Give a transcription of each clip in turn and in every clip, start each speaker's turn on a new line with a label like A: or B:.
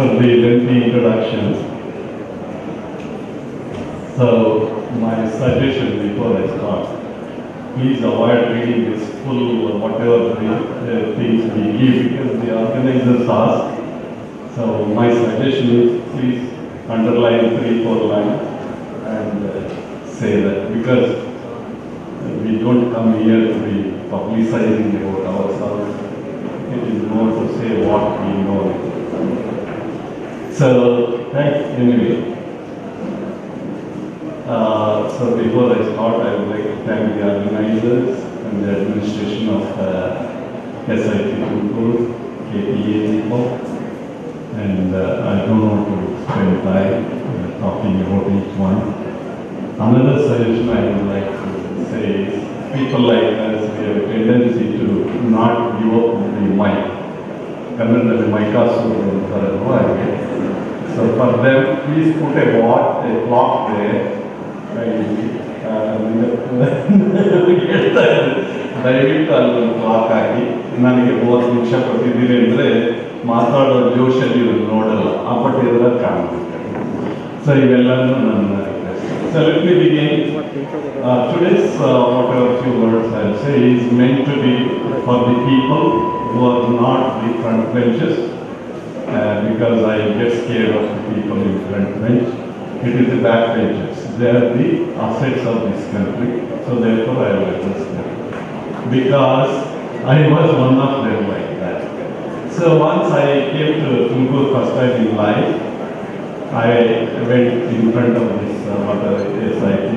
A: for the lengthy introduction. So, my suggestion before I start, please avoid reading this full or whatever the things we give because the organizers ask. So, my suggestion is please underline 3-4 lines and say that because we don't come here to be publicizing about ourselves. It is more to say what we know. So, thanks anyway. So before I start, I would like to thank the organizers and the administration of SIT TUMKUR, KTA people. And I don't want to spend time talking about each one. Another suggestion I would like to say is people like us, we have a tendency to not give up the mic. Kannadalli mic so for them, please put a clock there. ದಯವಿಟ್ಟು ಅಲ್ಲೊಂದು clock ಹಾಕಿ ನನಗೆ 30 ನಿಮಿಷ ಕೊಟ್ಟಿದ್ದೀರಿ ಅಂದರೆ ಮಾತಾಡೋ ಜೋಶಲ್ಲಿ ಇವ್ರು ನೋಡಲ್ಲ ಆ ಪಟ್ಟಿದ್ರೆ ಕಾಣಬೇಕು. ಸೊ ಇವೆಲ್ಲನೂ ನನ್ನ request. So let me begin. Today's whatever few words I'll say is meant to be for the people who are not the front benches because I get scared of the people in front bench. It is the back benches. They are the assets of this country. So therefore I will address them. Because I was one of them like that. So once I came to TUMKUR first time in life, I went in front of this SIT.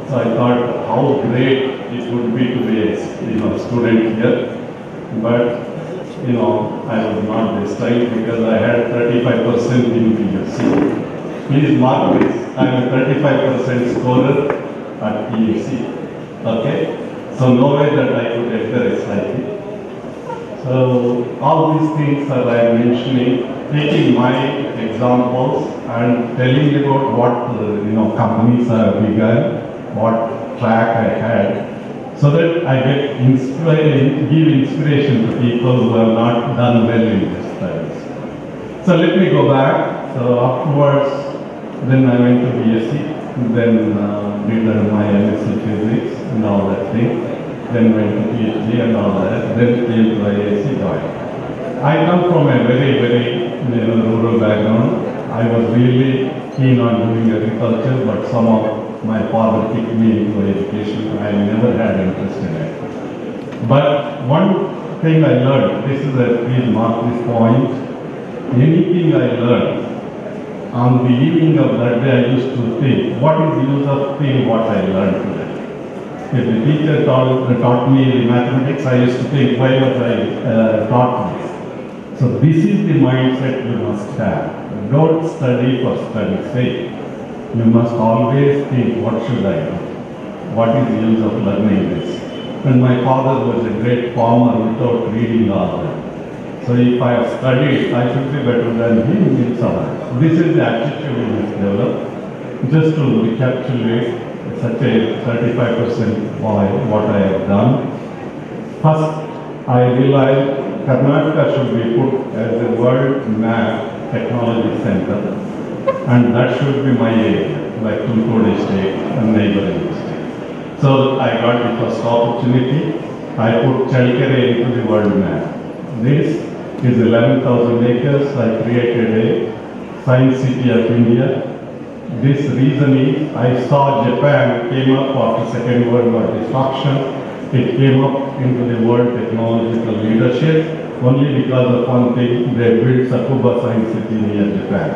A: So I thought how great it would be to be a student here. But I was not this time because I had 35% in PUC. Please mark this. I am a 35% scorer at PUC. Okay? So no way that I could enter SIT. So all these things that I am mentioning, taking my examples and telling about what companies are bigger, what track I had, so that I get give inspiration to people who have not done well in this studies. So let me go back. So afterwards, then I went to BSc, then did my MSc Physics and all that thing, then went to PhD and all that, then came to IISc joined. I come from a very, very rural background. I was really keen on doing agriculture, but somehow my father kicked me into education. I never had interest in it. But one thing I learned, please mark this point, anything I learned, on the evening of that day I used to think, what is the use of seeing what I learned today? If the teacher taught me mathematics, I used to think, why was I taught this? So this is the mindset you must have. Don't study for study's sake. You must always think, what should I do? What is the use of learning this? And my father was a great farmer without reading all that. So if I have studied, I should be better than him in some way. This is the attitude we must develop. Just to recapitulate, such a 35% boy, what I have done. First, I realized Karnataka should be put as a world map technology center. And that should be my area, like TUMKUR district and neighboring district. So I got the first opportunity. I put Chalkere into the world map. This is 11,000 acres. I created a science city of India. This reason is I saw Japan came up after Second World War destruction. It came up into the world technological leadership only because of one thing, they built Tsukuba Science City near Japan.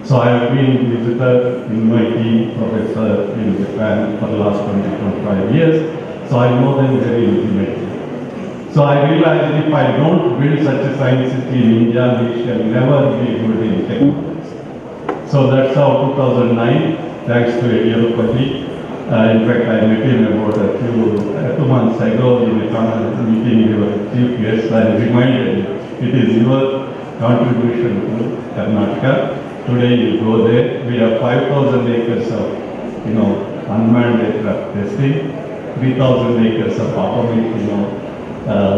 A: So I have been visitor in my team, professor in Japan for the last 20-25 years. So I know them very intimately. So I realized if I don't build such a science city in India, we shall never be good in technology. So that's how 2009, thanks to Auditorium. In fact, I met him about 2 months ago in a meeting with chief guest. I reminded him, it is your contribution to Karnataka. Today you go there. We have 5,000 acres of, unmanned aircraft testing, 3,000 acres of atomic,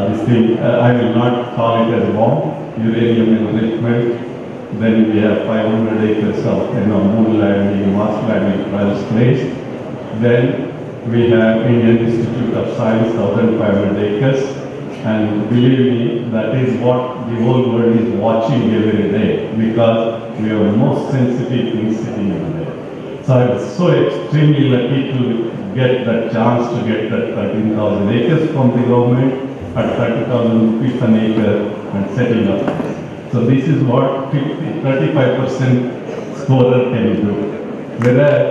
A: this thing. I will not call it as bomb, uranium enrichment, Then we have 500 acres of moon landing, Mars landing trials placed. Then we have Indian Institute of Science, 1,500 acres. And believe me, that is what the whole world is watching every day, because we have most sensitive things sitting in there. So I was so extremely lucky to get that chance to get that 13,000 acres from the government at 30,000 rupees an acre and setting up. So this is what 35% scorer can do. Whereas,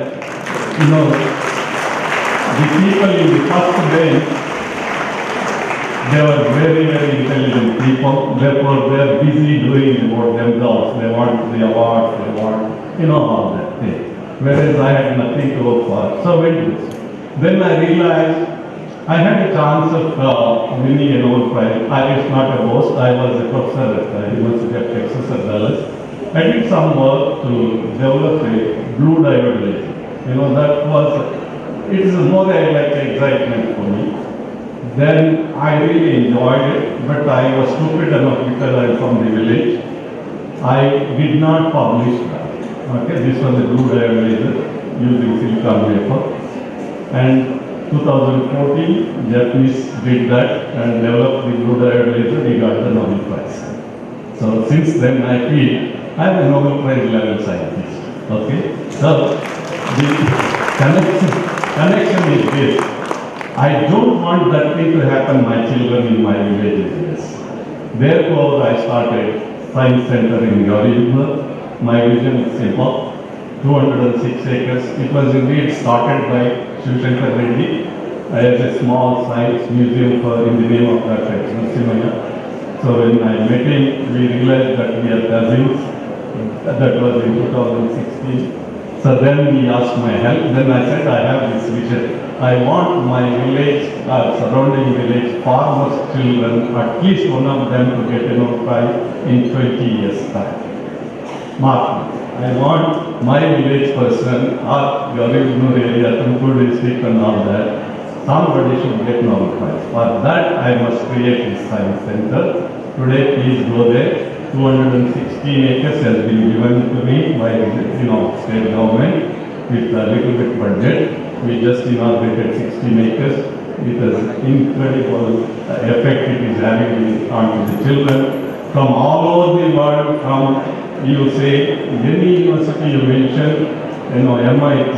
A: the people in the first bench, they were very, very intelligent people. Therefore, they are busy doing about themselves. They want the awards, they want, all that thing. Whereas I had nothing to work for. So I went this. Then I realized I had a chance of winning a Nobel Prize. I was not a boast. I was a professor at the University of Texas at Dallas. I did some work to develop a blue diode laser. It is more like excitement for me. Then I really enjoyed it, but I was stupid enough because I am from the village. I did not publish that. Okay, this was a blue diode laser using silicon wafer. And 2014, Japanese did that and developed the blue diode laser. We got the Nobel Prize. So since then, I feel I am a Nobel Prize level scientist. Okay, so the connection is this. I don't want that thing to happen to my children in my villages. Therefore, I started Science Center in Auditorium. My vision is simple: 206 acres. It was indeed started by Shivshankar Reddy as a small science museum in the name of Dr. Narasimhaya. So when I met him, we realized that we are cousins. That was in 2016. So then he asked my help. Then I said, I have this vision. I want my village, surrounding village, farmers' children, at least one of them to get a Nobel Prize in 20 years' time. Mark me. I want my village person, or Gaurigunur area, TUMKUR district and all that, somebody should get Nobel Prize. For that, I must create this science center. Today, please go there. 216 acres has been given to me by state government with a little bit budget. We just inaugurated 16 acres. It has incredible effect it is having on the children from all over the world. From you say any university you mention, MIT,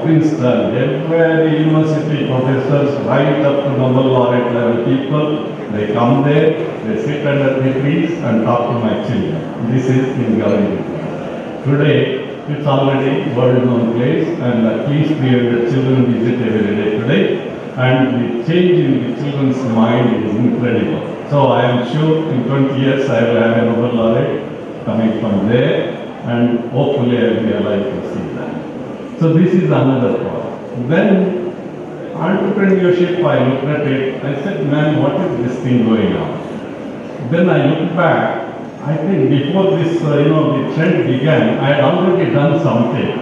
A: Princeton, every university professors, right up to Nobel laureate level people, they come there, they sit under the trees and talk to my children. This is in Gauri. Today, it's already world-known place, and at least 300 children visit every day today, and the change in the children's mind is incredible. So I am sure in 20 years I will have a Nobel laureate coming from there, and hopefully I will be alive to see that. So this is another part. Then entrepreneurship, I looked at it, I said, man, what is this thing going on? Then I looked back, I think before this, the trend began, I had already done something.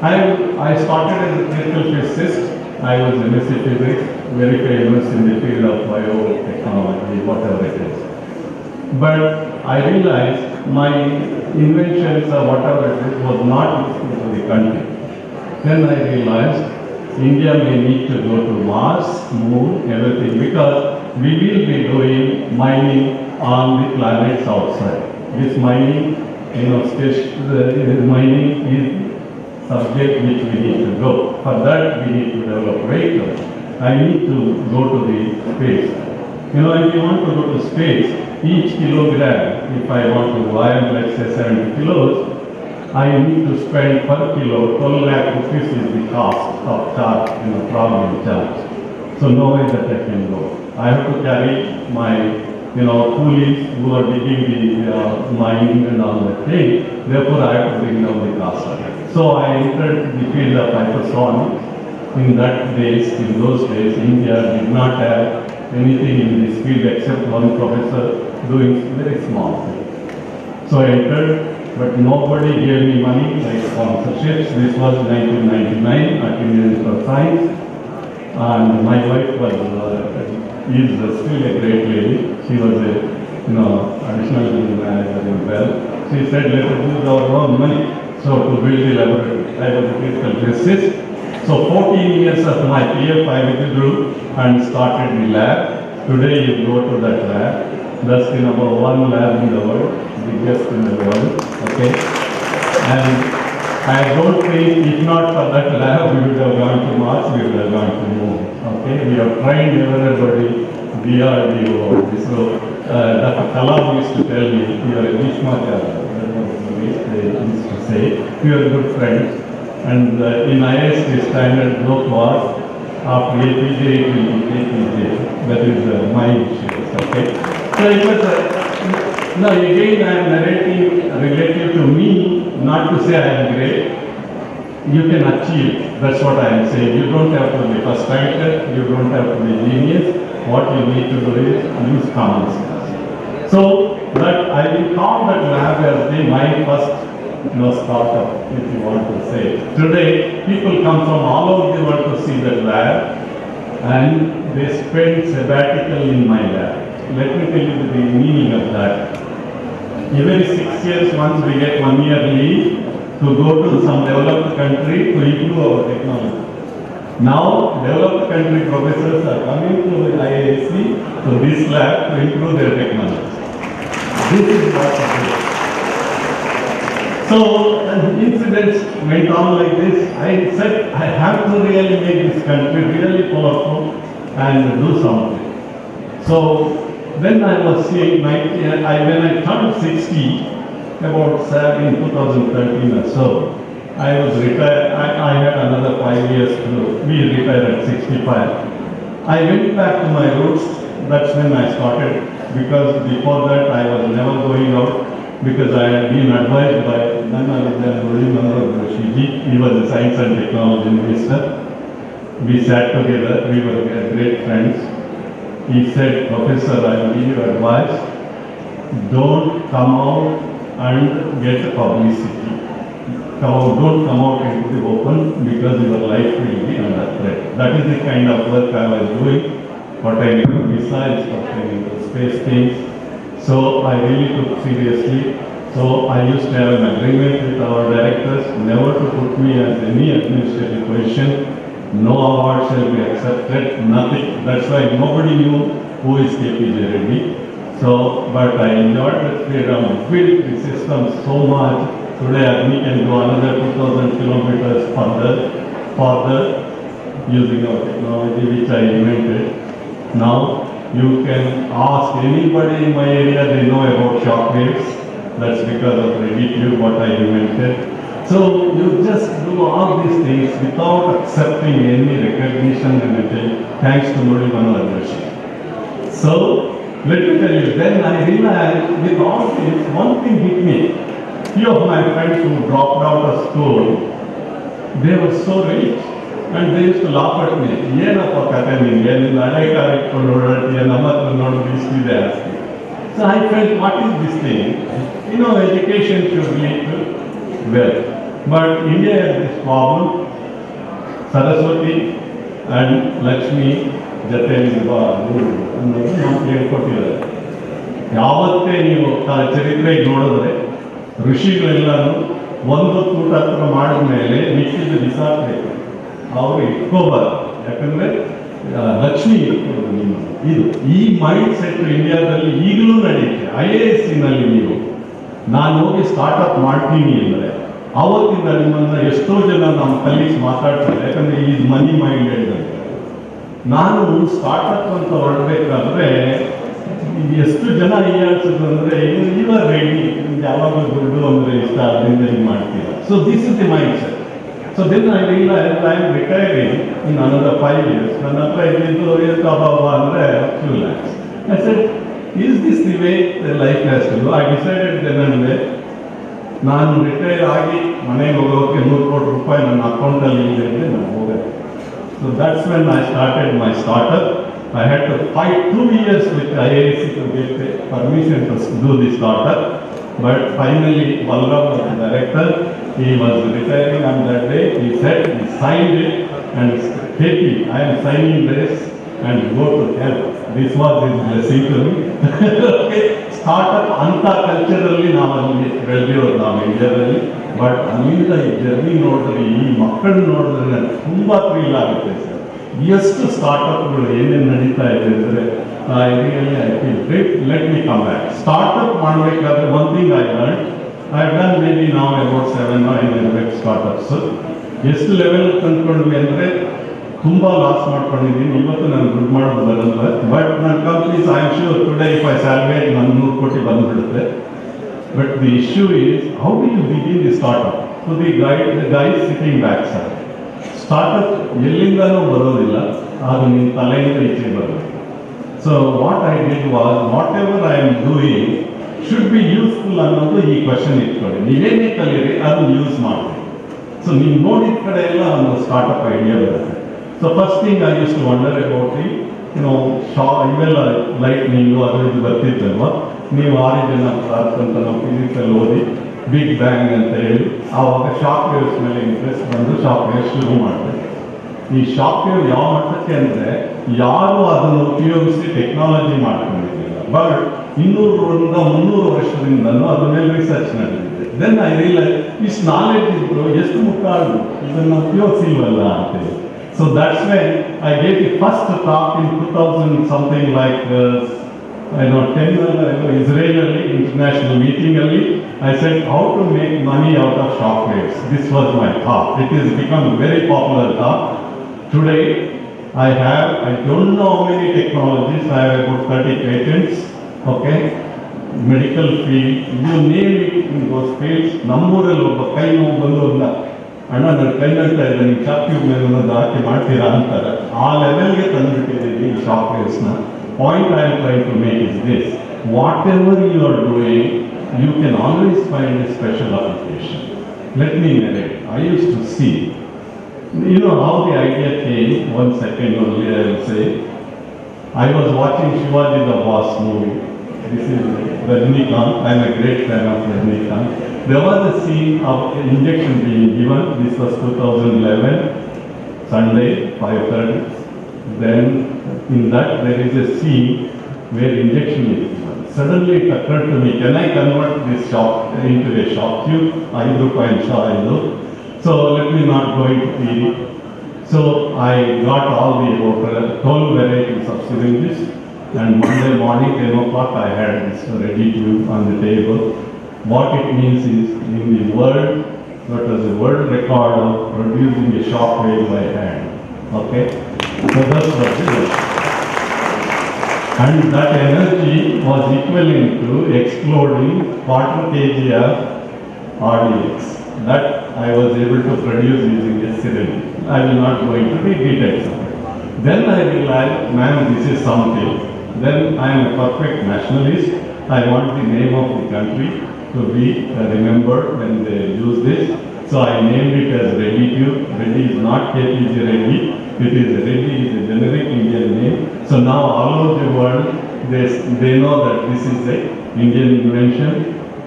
A: I started as a critical physicist. I was MSc physics, very famous in the field of biotechnology, whatever it is. But I realized my inventions or whatever it is was not useful to the country. Then I realized India may need to go to Mars, Moon, everything, because we will be doing mining on the planets outside. This mining, mining is subject which we need to go. For that, we need to develop vehicles. I need to go to the space. If you want to go to space, each kilogram, if I want to weigh, let's say 70 kilos, I need to spend per kilo 12 lakh rupees is the cost of charge, traveling charge. So no way that I can go. I have to carry my, coolies who are digging the mining and all that thing. Therefore, I have to bring down the cost of it. So I entered the field of hypersonics. In those days, India did not have anything in this field except one professor doing very small things. So I entered, but nobody gave me money like sponsorships. This was 1999 at Indian Institute of Science, and my wife was is still a great lady. She was a additional general manager in Birla. She said, let us use our own money. So to build the laboratory, I was a critical physicist. So 14 years of my PF I withdrew and started the lab. Today you go to that lab. That's the number one lab in the world, biggest in the world. Okay. And I don't think, if not for that lab, we would have gone to Mars, we would have gone to Moon. Okay. We have trained everybody, DRDO. So Dr. Kalam used to tell me, you are a Vishmacharya. That was the way they used to say. We are good friends. And in IST standard book was, after APJ, it will be APJ. That is my issue. Okay. So it was now again I am narrating relative to me, not to say I am great. You can achieve. That's what I am saying. You don't have to be first writer. You don't have to be genius. What you need to do is use common sense. So that I will call that lab as my first startup, if you want to say. Today, people come from all over the world to see that lab, and they spend sabbatical in my lab. Let me tell you the meaning of that. Every 6 years once we get 1 year leave to go to some developed country to improve our technology. Now, developed country professors are coming to the IISc, to this lab, to improve their technology. This is what it is. So, incidents went on like this. I said, I have to really make this country really powerful and do something. So, when I was seeing, when I turned 60, about in 2013 or so, I was retired. I had another 5 years to be retired at 65. I went back to my roots. That's when I started, because before that I was never going out, because I had been advised by none other than Mandar Joshiji. He was a science and technology minister. We sat together. We were great friends. He said, Professor, I will give you advice. Don't come out and get publicity. Don't come out into the open, because your life will be under threat. That is the kind of work I was doing, pertaining to missiles, pertaining to space things. So I really took seriously. So I used to have an agreement with our directors never to put me as any administrative position. No award shall be accepted, nothing. That's why nobody knew who is KPJ Reddy. So, but I enjoyed the freedom, built the system so much. Today we can go another 2,000 kilometers further using our technology which I invented. Now you can ask anybody in my area, they know about shock waves. That's because of Reddy tube, what I invented. So you just do all these things without accepting any recognition and anything, thanks to Murli Manohar Joshi. So let me tell you, then I realized with all this, one thing hit me. Few of my friends who dropped out of school, they were so rich, and they used to laugh at me. Yenappa kate ninge, ninnu hale car itkondu odadtiya, nama hatra nodu iside asking. So I felt, what is this thing? Education should lead to wealth. But India has this problem. Saraswati and Lakshmi ಜೊತೆಯಲ್ಲಿರುವ ಅನ್ನೋದು ನಮ್ಗೆ ಹೇಳ್ಕೊಟ್ಟಿದ್ದಾರೆ. ಯಾವತ್ತೇ ನೀವು ಚರಿತ್ರೆಗೆ ನೋಡಿದ್ರೆ ಋಷಿಗಳೆಲ್ಲರೂ ಒಂದು ಊಟ ಹತ್ರ ಮಾಡಿದ ಮೇಲೆ ಮಿಕ್ಕಿದ ಬಿಸಾಕಬೇಕು, ಅವರು ಇಟ್ಕೋಬಾರ್ದು. ಯಾಕಂದರೆ ಲಕ್ಷ್ಮಿ ಇಟ್ಕೊಳ್ಳೋದು ನಿಮ್ಮ ಇದು ಈ ಮೈಂಡ್ ಸೆಟ್ ಇಂಡಿಯಾದಲ್ಲಿ ಈಗಲೂ ನಡೆಯುತ್ತೆ. IISc-ನಲ್ಲಿ ನೀವು ನಾನು ಹೋಗಿ ಸ್ಟಾರ್ಟಪ್ ಮಾಡ್ತೀನಿ ಅಂದರೆ ಆವತ್ತಿಂದ ನಿಮ್ಮನ್ನು ಎಷ್ಟೋ ಜನ ನಮ್ಮ ಕಲೀಗ್ಸ್ ಮಾತಾಡ್ತಾರೆ. ಯಾಕಂದರೆ ಈ ಮನಿ ಮೈಂಡೆಡ್ ಅಂತ. ನಾನು ಸ್ಟಾರ್ಟಪ್ ಅಂತ ಹೊರಡಬೇಕಾದ್ರೆ ಎಷ್ಟು ಜನ ಹೀಯಾಳ್ಸಿದ್ರು ಅಂದರೆ ಇವಾಗ ರೆಡಿ, ಯಾವಾಗಲೂ ದುಡ್ಡು ಅಂದರೆ ಇಷ್ಟ, ಅದರಿಂದ ನೀವು ಮಾಡ್ತೀರಾ. So this is the mindset. So then I realise I am retiring in another 5 years. ನನ್ನ ಹತ್ರ ಇದ್ದಿದ್ದು ಎಷ್ಟು ಅಭಾವ ಅಂದರೆ few lakhs. I said, is this the way the life has to go? I decided then and there. ನಾನು retire ಆಗಿ ಮನೆಗೆ ಹೋಗೋಕ್ಕೆ 100 ಕೋಟಿ ರೂಪಾಯಿ ನನ್ನ ಅಕೌಂಟಲ್ಲಿ ಇದೆ ಅಂದರೆ ನಾನು ಹೋಗೋದು. So that's when I started my startup. I had to fight 2 years with IISc to get the permission to do the startup. But finally, Birla was the director. He was retiring on that day. He said, he signed it and take it. I am signing this and go to hell. This was his blessing to me. Okay. Startup ಅಂತ ಕಲ್ಚರಲ್ಲಿ ನಾವು ಅಲ್ಲಿ ಬೆಳೆದಿರೋದು ನಾವು ಇಂಡಿಯಾದಲ್ಲಿ. But ಅಲ್ಲಿಂದ ಈ journey ನೋಡಿದ್ರೆ, ಈ ಮಕ್ಕಳು ನೋಡಿದ್ರೆ ನನಗೆ ತುಂಬ ಥ್ರಿಲ್ ಆಗುತ್ತೆ ಸರ್. ಎಷ್ಟು ಸ್ಟಾರ್ಟಪ್ಗಳು ಏನೇನು ನಡೀತಾ ಇದೆ ಅಂದರೆ I feel great. Let me come back. Startup ಮಾಡಬೇಕಾದ್ರೆ one thing I learn, I have done maybe ನಾವು ಅಬೌಟ್ 7 or 8 ಸ್ಟಾರ್ಟಪ್ಸ್. ಎಷ್ಟು ಲೆವೆಲ್ ತಂದ್ಕೊಂಡ್ವಿ ಅಂದರೆ ತುಂಬ ಲಾಸ್ ಮಾಡ್ಕೊಂಡಿದ್ದೀನಿ. ಇವತ್ತು ನಾನು ದುಡ್ಡು ಮಾಡೋದು ಬರಲ್ಲ. ಬಟ್ ನನ್ನ companies I am sure today if I salvage ನಾನು 100 ಕೋಟಿ ಬಂದುಬಿಡುತ್ತೆ. But the issue is how do you begin the startup. So the guys sitting back sir, startup ಎಲ್ಲಿಂದನೂ ಬರೋದಿಲ್ಲ, ಅದು ನಿಮ್ಮ ತಲೆಯಿಂದ ಈಚೆ ಬರೋದು. So what I did was, whatever I am doing should be useful ಅನ್ನೋದು ಈ ಕ್ವಶನ್ ಇಟ್ಕೊಳ್ಳಿ. ನೀವೇನೇ ಕಲೀರಿ ಅದನ್ನು ಯೂಸ್ ಮಾಡಿ. ಸೊ ನೀವು ನೋಡಿದ ಕಡೆ ಎಲ್ಲ ಒಂದು ಸ್ಟಾರ್ಟಪ್ ಐಡಿಯಾ ಬರುತ್ತೆ. So first thing I use to wonder about ಇವೆಲ್ಲ ಲೈಟ್ನಿಂಗು ಅದು ಇದು ಬರ್ತಿತ್ತಲ್ವ. ನೀವು ಆರಿಜಿನ್ ಆಫ್ ಅರ್ತ್ ಅಂತ ನಾವು ಫಿಸಿಕ್ಸಲ್ಲಿ ಓದಿ ಬಿಗ್ ಬ್ಯಾಂಗ್ ಅಂತ ಹೇಳಿ ಆವಾಗ ಶಾಕ್ ವೇವ್ಸ್ ಮೇಲೆ ಇಂಟ್ರೆಸ್ಟ್ ಬಂದು ಶಾಕ್ ವೇವ್ಸ್ ಶುರು ಮಾಡಿದೆ. ಈ ಶಾಕ್ ವೇವ್ ಯಾವ ಮಟ್ಟಕ್ಕೆ ಅಂದರೆ ಯಾರು ಅದನ್ನು ಉಪಯೋಗಿಸಿ ಟೆಕ್ನಾಲಜಿ ಮಾಡ್ಕೊಂಡಿರಲಿಲ್ಲ. ಬಟ್ 200-300 ವರ್ಷದಿಂದಲೂ ಅದ್ರ ಮೇಲೆ ರಿಸರ್ಚ್ ನಡೆದಿದೆ. ದೆನ್ ಐ ರಿಯಲೈಸ್ ಇಷ್ಟು ನಾಲೆಡ್ಜ್ ಇದ್ರು ಎಷ್ಟು ಮುಖಾಡು ಇದನ್ನು ಉಪಯೋಗಿಸಿಲ್ವಲ್ಲ ಅಂತೇಳಿ. So that's when I gave the first talk in 2000 something like 10 ಇಸ್ರೇಲಲ್ಲಿ ಇಂಟರ್ನ್ಯಾಷನಲ್ ಮೀಟಿಂಗಲ್ಲಿ I said how to make money out of shock waves. This was my talk. It has become a very popular talk. Today I don't know how many technologies. I have about 30 patents. Okay, medical field, you name it in those fields. ನಮ್ಮೂರಲ್ಲಿ ಒಬ್ಬ ಕೈ ನೋವು ಬಂದು ಅಣ್ಣ ನನ್ನ ಕೈ ನೋಡ್ತಾ ಇದೆ, ನೀವು ಶಾಕ್ ಟ್ಯೂಬ್ ಮೇಲೆ ಒಂದು ಹಾಕಿ ಮಾಡ್ತೀರಾ ಅಂತಾರೆ. ಆ ಲೆವೆಲ್ಗೆ ತಂದುಬಿಟ್ಟಿದ್ದೀವಿ ಈ ಶಾಕ್ ವೇವ್ಸ್ನ. Point I am trying to make is this: whatever you are doing, you can always find a special application. Let me narrate. I used to see, you know how the idea came. 1 second only I will say. I was watching Shivaji the Boss movie. This is Rajnikant. I am a great fan of Rajnikant. There was a scene of injection being given. This was 2011, Sunday, 5:30. Then in that there is a scene where injection is given. Suddenly it occurred to me, can I convert this shock into a shock tube? I do. So let me not go into theory. So I got all the 12 varieties of syringes, and Monday morning 10 o'clock I had this ready tube on the table. What it means is, in the world, that was a world record of producing a shock wave by hand. Okay? So that's what it is. And that energy was equivalent to exploding 1/4 kg of RDX. That I was able to produce using a syringe. I will not go into the details of it. Then I realized, man, this is something. Then I am a perfect nationalist. I want the name of the country to be remembered when they use this. So I named it as Reddy Tube. Reddy is not KPG Reddy. It is Reddy is a generic Indian name. So now all over the world they know that this is an Indian invention.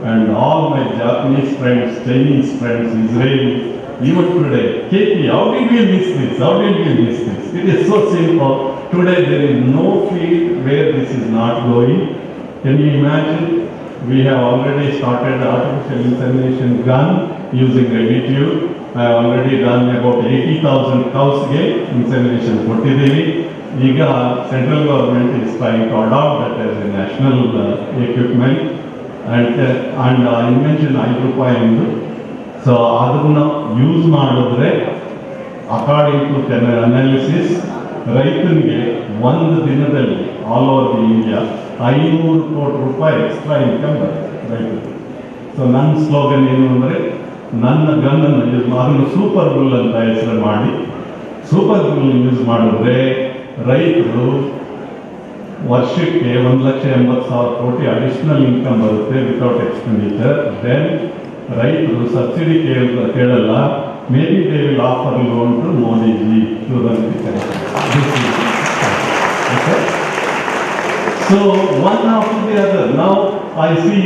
A: And all my Japanese friends, Chinese friends, Israelis, even today, KP, how did we miss this? How did we miss this? It is so simple. Today there is no field where this is not going. Can you imagine? We have already started artificial insemination gun using Reddy tube. I have already done about 80,000 cows insemination ಕೊಟ್ಟಿದ್ದೀವಿ. ಈಗ central government is trying to adopt that as a national equipment. And invention ₹5 so ಅದನ್ನು use ಮಾಡಿದ್ರೆ according to analysis ರೈತನಿಗೆ ಒಂದು ದಿನದಲ್ಲಿ all over the India ₹500 ಕೋಟಿ extra income ಬರುತ್ತೆ ರೈತರಿಗೆ. ಸೊ ನನ್ನ ಸ್ಲೋಗನ್ ಏನು ಅಂದರೆ, ನನ್ನ ಗನ್ನನ್ನು ಯೂಸ್ ಅದನ್ನು ಸೂಪರ್ ಬುಲ್ ಅಂತ ಹೆಸರು ಮಾಡಿ, ಸೂಪರ್ ಬುಲ್ ಯೂಸ್ ಮಾಡಿದ್ರೆ ರೈತರು ವರ್ಷಕ್ಕೆ 1,80,000 ಕೋಟಿ ಅಡಿಷನಲ್ ಇನ್ಕಮ್ ಬರುತ್ತೆ ವಿತೌಟ್ ಎಕ್ಸ್ಪೆಂಡಿಚರ್. ದೆನ್ ರೈತರು ಸಬ್ಸಿಡಿ ಕೇಳಲ್ಲ. Maybe they will offer loan to Modiji to run the country. So one after the other. Now I see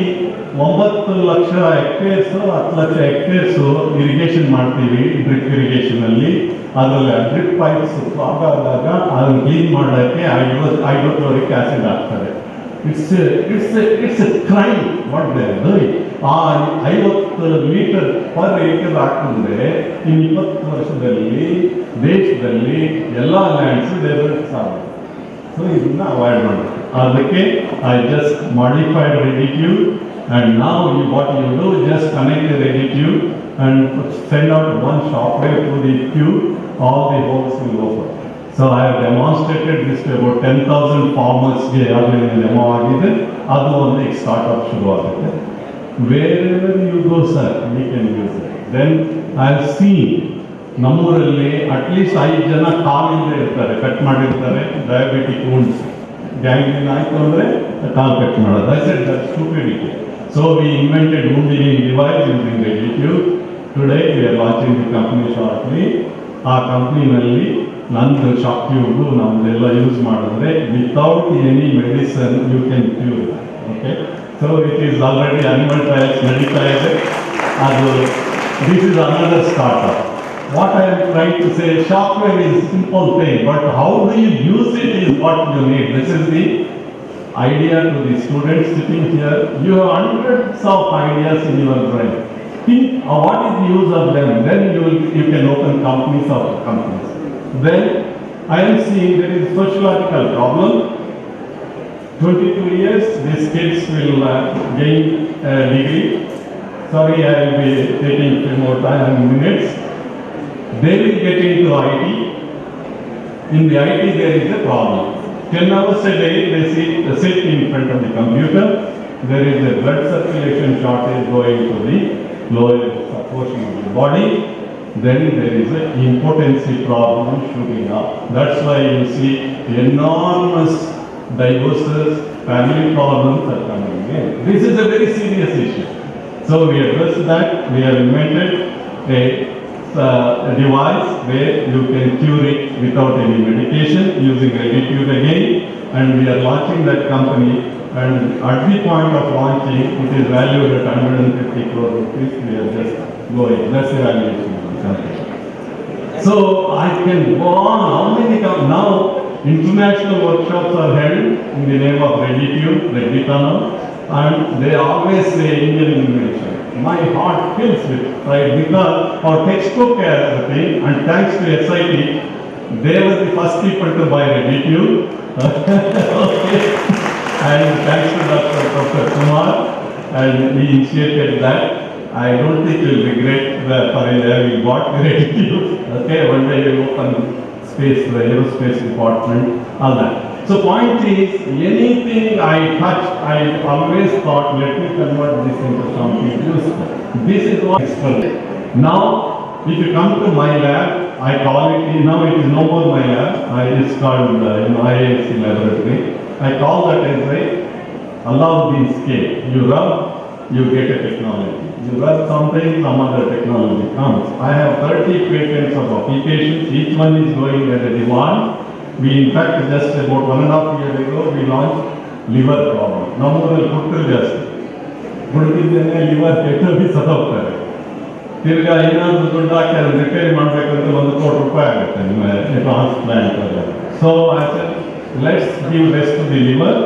A: 9 ಲಕ್ಷ ಹೆಕ್ಟೇರ್ಸು 10 ಲಕ್ಷ ಹೆಕ್ಟೇರ್ಸು ಇರಿಗೇಷನ್ ಮಾಡ್ತೀವಿ ಡ್ರಿಪ್ ಇರಿಗೇಷನಲ್ಲಿ. ಅದರಲ್ಲಿ ಡ್ರಿಪ್ ಪೈಪ್ಸ್ ಕ್ಲಾಗ್ ಆದಾಗ ಅದನ್ನು ಕ್ಲೀನ್ ಮಾಡೋಕ್ಕೆ ಹೈಡ್ರೋಕ್ಲೋರಿಕ್ ಆ್ಯಸಿಡ್ ಹಾಕ್ತಾರೆ. It's a crime what they are doing. ಆ 50 ಲೀಟರ್ ಪರ್ ಏಕರ್ ಹಾಕಿದ್ರೆ ಇನ್ನು 20 ವರ್ಷದಲ್ಲಿ ದೇಶದಲ್ಲಿ ಎಲ್ಲ ಲ್ಯಾಂಡ್ಸ್ ಡೆವಲಪ್ಸ್ ಆಗುತ್ತೆ. ಸೊ ಇದನ್ನ ಅವಾಯ್ಡ್ ಮಾಡಬೇಕು. ಅದಕ್ಕೆ ಐ ಜಸ್ಟ್ ಮಾಡಿಫೈಡ್ ರೆಡಿಟ್ಯೂಡ್ and now what you do, just connect the ready-tube and send out one shockwave to the tube, all the holes will open. So I have demonstrated this to about 10,000 farmers ಗೆ ಆಗಲೇ demo ಆಗಿದೆ. ಅದು ಒಂದು startup ಶುರು ಆಗುತ್ತೆ. Wherever you go sir, we can use it. Then I have seen ನಮ್ಮೂರಲ್ಲಿ at least 5 ಜನ ಕಾಲಿಂದ ಇರ್ತಾರೆ, ಕಟ್ ಮಾಡಿರ್ತಾರೆ, ಡಯಾಬಿಟಿಕ್ wounds, ಗ್ಯಾಂಗ್ರೀನ್ ಆಯ್ತು ಅಂದರೆ ಕಾಲು ಕಟ್ ಮಾಡೋದು. I said that's stupidity. So we invented wound healing device using ready-tube. Today we are launching the company shortly. ಆ ಕಂಪ್ನಿನಲ್ಲಿ ನಂದು ಶಾಕ್ ಟ್ಯೂಬ್ ನಮ್ದೆಲ್ಲ ಯೂಸ್ ಮಾಡಿದ್ರೆ without any medicine you can cure. Okay, so it is already animal trials ನಡೀತಾ ಇದೆ. ಅದು this is another startup. What I am trying to say, shock wave is simple thing, but how do you use it is what you need. This is the idea to the students sitting here. You have hundreds of ideas in your brain. Think what is the use of them. Then you can open companies after companies. Then I am seeing there is sociological problem. 22 years these kids will gain a degree. Sorry, I will be taking a few more time minutes. They will get into IT. In the IT there is a problem. 10 hours a day they sit in front of the computer. There is a blood circulation shortage going to the lower portion of the body. Then there is an impotency problem shooting up. That's why you see enormous divorces, family problems are coming in. This is a very serious issue. So we address that. We have invented a device where you can cure it without any medication using ready-tube again, and we are launching that company, and at the point of launching it is valued at 150 crore rupees. We are just going, that's the valuation of the company. So I can go on how many now international workshops are held in the name of ready-tube, ready-tunnel, and they always say Indian innovation. My heart fills with pride because our textbook has a thing, and thanks to SIT, they were the first people to buy ready-tube. Okay. And thanks to Dr. Kumar, and he initiated that. I don't think you will regret for we bought the ready-tube. Okay, one day we open space, the aerospace department, all that. So point is, anything I touch, I always thought, let me convert this into something useful. This is what is now, if you come to my lab, I call it, now it is no more my lab, it's called IISc laboratory. I call that as a Allaudin scale. You rub, you get a technology. You rub something, some other technology comes. I have 30 patents of applications, each one is going at a demand. We in fact just about 1.5 years ago we launched liver problem. ನಮ್ಮೂರಲ್ಲಿ ಕೊಟ್ಟರು ಜಾಸ್ತಿ ಕೊಡ್ತಿದ್ದೇನೆ, liver ಕೆಟ್ಟೋಗಿ ಸತ್ತೋಗ್ತಾರೆ. ತಿರ್ಗಾ ಏನಾದರೂ ದುಡ್ಡು ಹಾಕಿ ಅದನ್ನು repair ಮಾಡಬೇಕಂದ್ರೆ 1 ಕೋಟಿ ರೂಪಾಯಿ ಆಗುತ್ತೆ ನಿಮ್ಮ ಟ್ರಾನ್ಸ್ಪ್ಲಾಂಟ್ ಎಲ್ಲ. So I said let's give rest to the liver,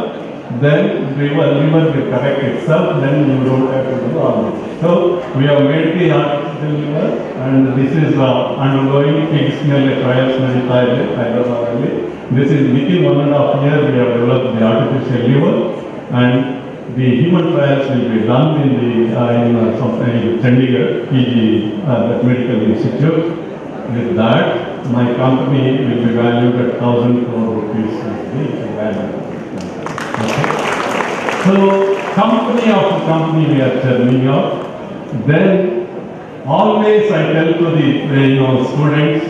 A: then liver will correct itself, then you don't have to do all this. So we have made the artificial liver, and this is undergoing pigs trials ನಡೀತಾ ಇದೆ ಹೈದರಾಬಾದಲ್ಲಿ. This is within 1.5 years we have developed the artificial liver, and the human trials will be done in Chandigarh PG Medical Institute. With that, my company will be valued at 1,000 crore rupees. The value. Okay. So company after company we are churning out. Then always I tell to the students,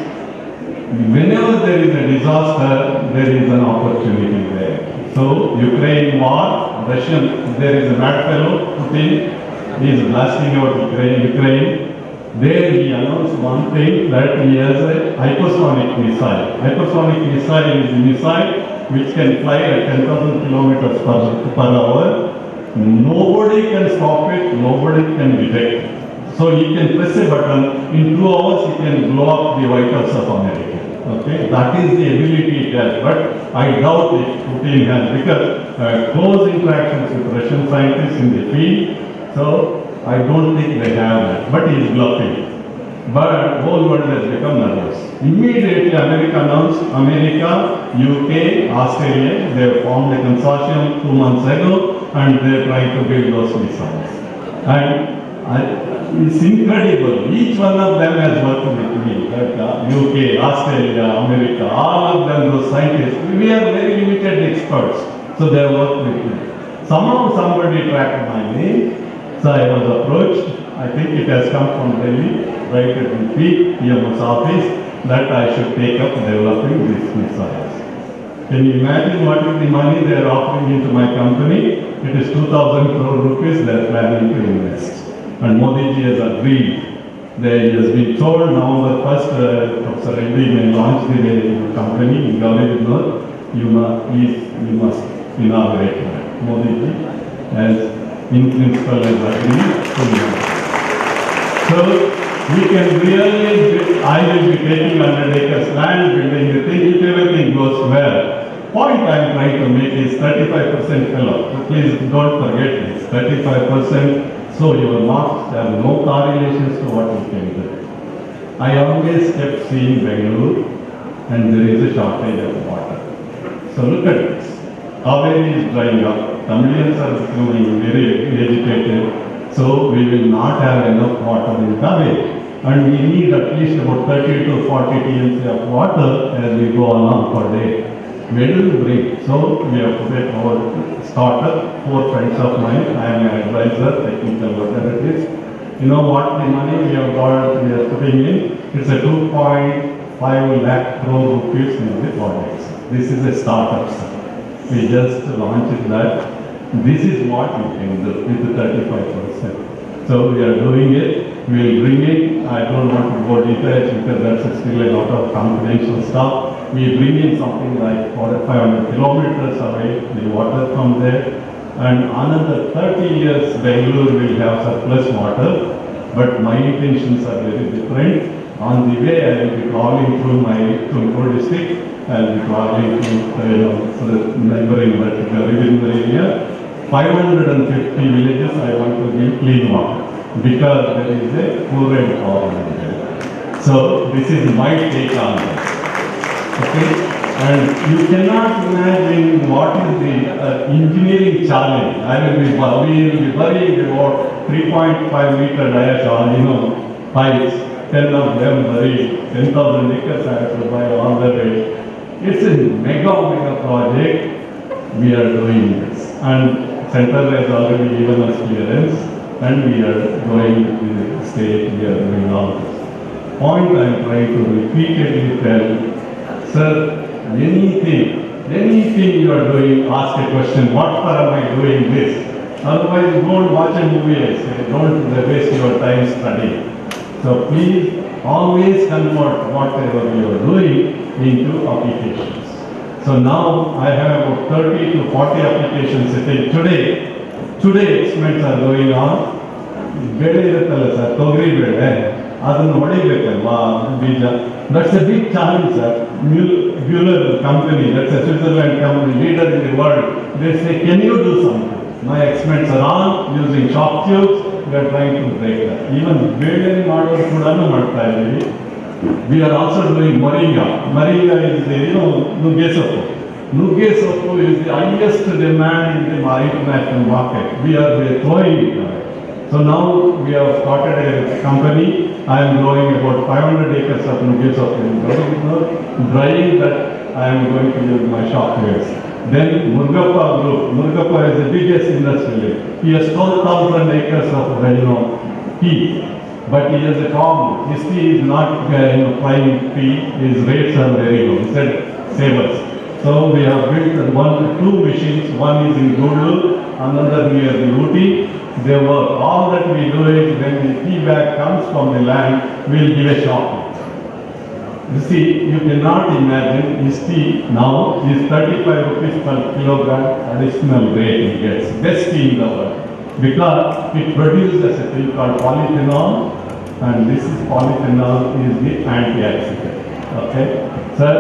A: whenever there is a disaster, there is an opportunity there. So Ukraine war, Russian, there is a mad fellow Putin, he is blasting out Ukraine. There he announced one thing, that he has a hypersonic missile. Hypersonic missile is a missile which can fly at 10,000 kilometers per hour. Nobody can stop it, nobody can detect it. So he can press a button, in 2 hours he can blow up the White House of America. Okay, that is the ability it has, but I doubt if Putin has, because close interactions with Russian scientists in the field, so I don't think they have that, but he is bluffing. But whole world has become nervous. Immediately America announced, America, UK, Australia, they formed a consortium 2 months ago and they are trying to build those missiles. And it's incredible. Each one of them has worked with me. UK, Australia, America, all of them, those scientists. We are very limited experts. So they have worked with me. Somehow somebody tracked my name. So I was approached. I think it has come from Delhi, right at the PM's office, that I should take up developing these missiles. Can you imagine what is the money they are offering into my company? It is 2,000 crore rupees they are planning to invest. And Modi ji has agreed. He has been told November 1st, Professor Reddy may launch the company in Gauri Vinod. You must inaugurate that. Modi ji has in principle has agreed to. So we can really, I will be taking 100 acres land, building the thing, if everything goes well. Point I am trying to make is 35% fellow. Please don't forget this, 35%. So your marks have no correlations to what you can do. I always kept seeing Bangalore and there is a shortage of water. So look at this. Kaveri is drying up. Tamilians are becoming very agitated. So we will not have enough water in Kaveri. And we need at least about 30 to 40 TMC of water as we go along per day. Where do we bring? So we have put it our startup, 4 friends of mine. I am an advisor, technical whatever it is. You know what the money we have got, we are putting in? It's a 2.5 lakh crore rupees in the projects. This is a startup. We just launched that. This is what we can do with the 35%. So we are doing it. We will bring it. I don't want to go details because that's still a lot of confidential stuff. We bring in something like 500 kilometers away, the water from there. And another 30 years, Bangalore will have surplus water. But my intentions are very different. On the way, I will be traveling through my TUMKUR district. I will be traveling to the neighboring river area. 550 villages I want to give clean water because there is a fluoride problem there. So this is my take on that. Okay? And you cannot imagine what is the engineering challenge. We will be burying about 3.5 meter diameter, pipes, 10 of them buried, 10,000 acres I have to buy all the way. It's a mega project. We are doing this. And Center has already given us clearance and we are going to the state, we are doing all this. Point I am trying to repeatedly tell, sir, anything you are doing, ask a question, what for am I doing this? Otherwise, don't watch a movie, I say, don't waste your time studying. So please always convert whatever you are doing into applications. So now I have about 30 to 40 applications sitting today. Today experiments are going on. That's a big challenge, sir. Birla company, that's a Switzerland company, leader in the world. They say, can you do something? My experiments are on using shock tubes. We are trying to break that. Even building model could we are also doing moringa. Moringa is nugesoppo. Nugesoppo is the highest demand in the international market. We are throwing it away. So now we have started a company. I am growing about 500 acres of nugesoppo. Drying that I am going to use my shock waves. Then Murugappa group. Murugappa is the biggest industrialist. He has 12,000 acres of tea. But he has a problem. His tea is not flying tea. His rates are very low. He said, save us. So we have built 2 machines. One is in Gulu, another near the Uti. They work. All that we do is when the tea bag comes from the land, we will give a shock. You see, you cannot imagine his tea now is 35 rupees per kilogram additional rate he gets. Best tea in the world. Because it produces a thing called polyphenol, and this is polyphenol is the antioxidant. Okay. Sir,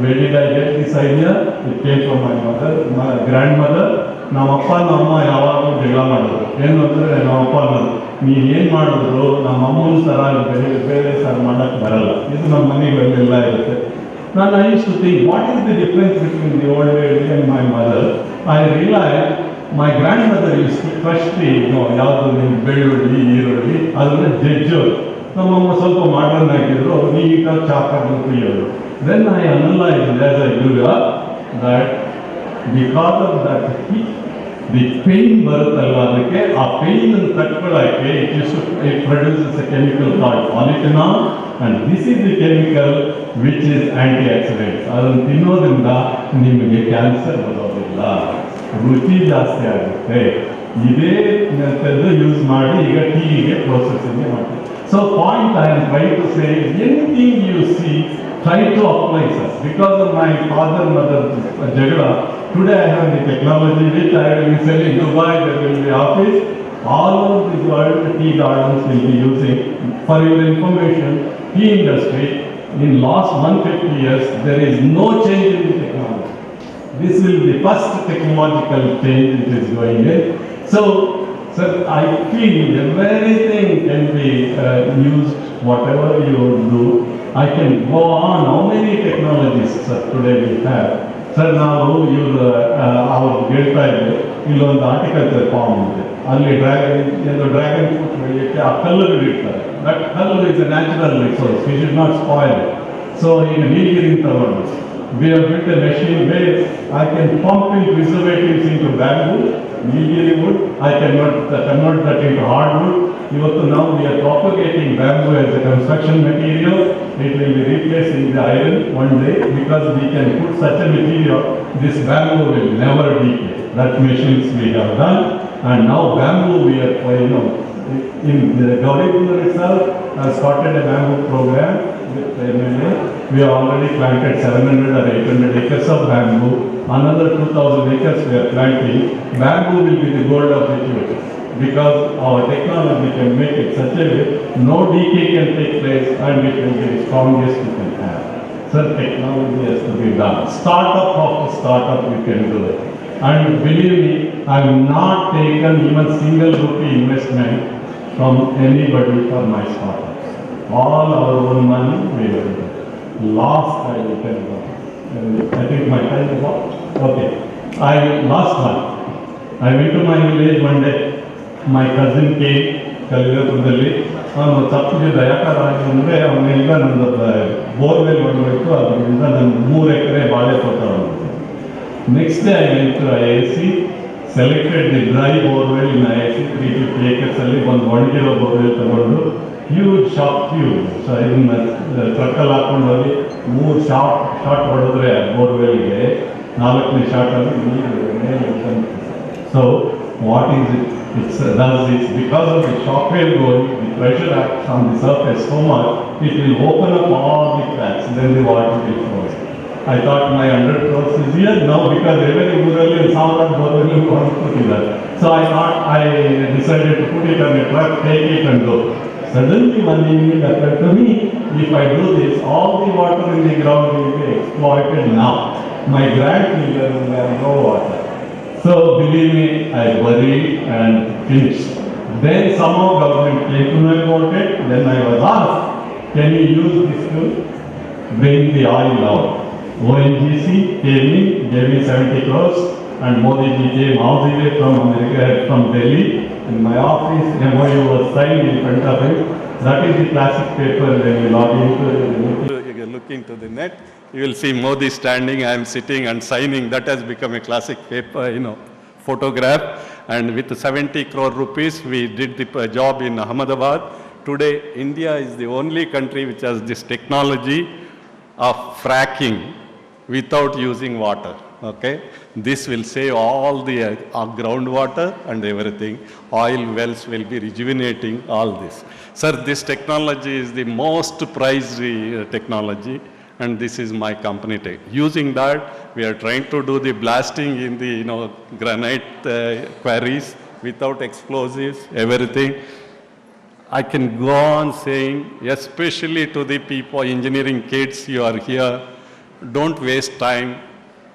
A: where did I get this idea? It came from my mother, my grandmother. ನಮ್ಮಪ್ಪ ನಮ್ಮ ಯಾವಾಗಲೂ ಜಗಳ ಮಾಡೋದು ಏನು ಅಂದರೆ ನಮ್ಮಪ್ಪ ಅನ್ನೋದು ನೀವು ಏನು ಮಾಡಿದ್ರು ನಮ್ಮ ಅಮ್ಮನ ಥರ ಬೇರೆ ಸಾರು ಮಾಡೋಕ್ಕೆ ಬರಲ್ಲ. ಇದು ನಮ್ಮ ಮನೆಗಳಲ್ಲೆಲ್ಲ ಇರುತ್ತೆ. ನಾನು I use to think what is the difference between the old lady and my mother. I realise my grandmother use to crush the ಯಾವುದು ನಿಮ್ಮ ಬೆಳ್ಳುಳ್ಳಿ ಈರುಳ್ಳಿ ಅದನ್ನು ಜಜ್ಜೋರು. ನಮ್ಮಮ್ಮ ಸ್ವಲ್ಪ ಮಾಡರ್ನ್ ಆಗಿದ್ರು, ನೀಟಾಗಿ ಚಾಕನ್ನು ಕುಯ್ಯೋರು. Then I analyzed as I grew up that because of that heat, the pain ಬರುತ್ತಲ್ವ ಅದಕ್ಕೆ ಆ pain ಅನ್ನು ತಡ್ಕೊಳ್ಳೋಕ್ಕೆ it produces a chemical called polyphenol, and this is the chemical which is antioxidant. ಅದನ್ನು ತಿನ್ನೋದ್ರಿಂದ ನಿಮಗೆ ಕ್ಯಾನ್ಸರ್ ಬರೋದಿಲ್ಲ, ರುಚಿ ಜಾಸ್ತಿ ಆಗುತ್ತೆ. ಇದೇ ಯೂಸ್ ಮಾಡಿ ಈಗ ಟೀಗೆ ಪ್ರೊಸೆಸಿಂಗ್ ಮಾಡ್ತೀವಿ. So point I am trying to say, anything you see, try to apply, sir. Because of my father and mother jagada, today I have the technology which I will be selling in Dubai, there will be office. All over the world, tea gardens will be using. For your information, tea industry, in last 150 years, there is no change in the technology. This will be the first technological change which is going in. So, sir, I feel everything can be used, whatever you do. I can go on. How many technologies, sir, today we have? Sir, ನಾವು ಇವರು ಅವ್ರು ಹೇಳ್ತಾ ಇದ್ದೆ, ಇಲ್ಲೊಂದು horticulture form ಇದೆ, ಅಲ್ಲಿ dragon fruit ಬೆಳೆಯೋಕ್ಕೆ ಆ ಕಲ್ಲುಗಳು ಇರ್ತಾರೆ. ಬಟ್ ಕಲ್ಲು is A natural resource, we should not spoil it. So ಈಗ ನೀಲಗಿರಿ ತಗೊಂಡು we have built a machine where I can pump in preservatives into bamboo, Nilgiri wood, I cannot convert that into hardwood. Even now we are propagating bamboo as a construction material. It will be replacing the iron one day because we can put such a material, this bamboo will never decay. That machines we have done, and now bamboo we are, in the Gaurikunda itself has started a bamboo program with MLA. We have already planted 700 or 800 acres of bamboo. Another 2,000 acres we are planting. Bamboo will be the gold of the future because our technology can make it such a way no decay can take place and it will be the strongest you can have. So technology has to be done. Startup after startup you can do it. And believe me, I have not taken even single rupee investment from anybody for my startups. All our own money we will do. Last I will tell you. I think my time is up. Okay. Last one. I went to my village one day. My cousin came, ಕಲಿಗಪುರದಲ್ಲಿ. ಅವನು ತಪ್ಪಿದ್ದ ಯಾಕಾಗಿ ಅಂದರೆ ಅವನಿಂದ ನಂದು borewell ಹೊಡಬೇಕು, ಅದರಿಂದ ನನ್ನ 3 ಎಕರೆ ಬಾಳೆ ತೋಟ ಬಂದಿದೆ. Next day I went to IIC, selected the dry borewell in IIC, 350 acres ಅಲ್ಲಿ ಒಂದು ಒಣಗಿರೋ ಬೋರ್ವೆಲ್ ತಗೊಂಡು huge ಶಾರ್ಟ್ ಟ್ಯೂಬ್. ಸೊ ಇದನ್ನ ಟ್ರಕ್ಕಲ್ಲಿ ಹಾಕೊಂಡು ಹೋಗಿ 3 ಶಾರ್ಟ್ ಹೊಡೆದ್ರೆ ಬೋರ್ವೆಲ್ಗೆ 4ನೇ ಶಾರ್ಟಲ್ಲಿ ನೀರು ಮೇಲೆ ಬಂತು. So what is it? It does this because of the shock wave going, the pressure acts on the surface so much, it will open up all the cracks, then the water will flow. I thought my 100 crores is here now because every ಊರಲ್ಲಿ 1000 borewell ಹೊರಡ್ತಿದ್ದಾರೆ. So I thought, I decided to put it on a truck, take it and go. Suddenly one evening occurred to me, if I do this, all the water in the ground will be exploited now. My grandchildren will have no water. So believe me, I worried and finished. Then somehow government came to know about it. Then I was asked, can you use this to bring the oil out? ONGC came in, gave me 70 crores, and Modi ji came all the way from America, from Delhi. In my office, MOU was signed in front of him. That is the classic paper when you log look into the net. You will see Modi standing, I am sitting and signing. That has become a classic paper, photograph. And with 70 crore rupees, we did the job in Ahmedabad. Today, India is the only country which has this technology of fracking without using water. Okay, this will save all the groundwater and everything. Oil wells will be rejuvenating all this. Sir, this technology is the most prized technology, and this is my company using that. We are trying to do the blasting in the granite quarries without explosives, everything.
B: I can go on saying, especially to the people, engineering kids, you are here, don't waste time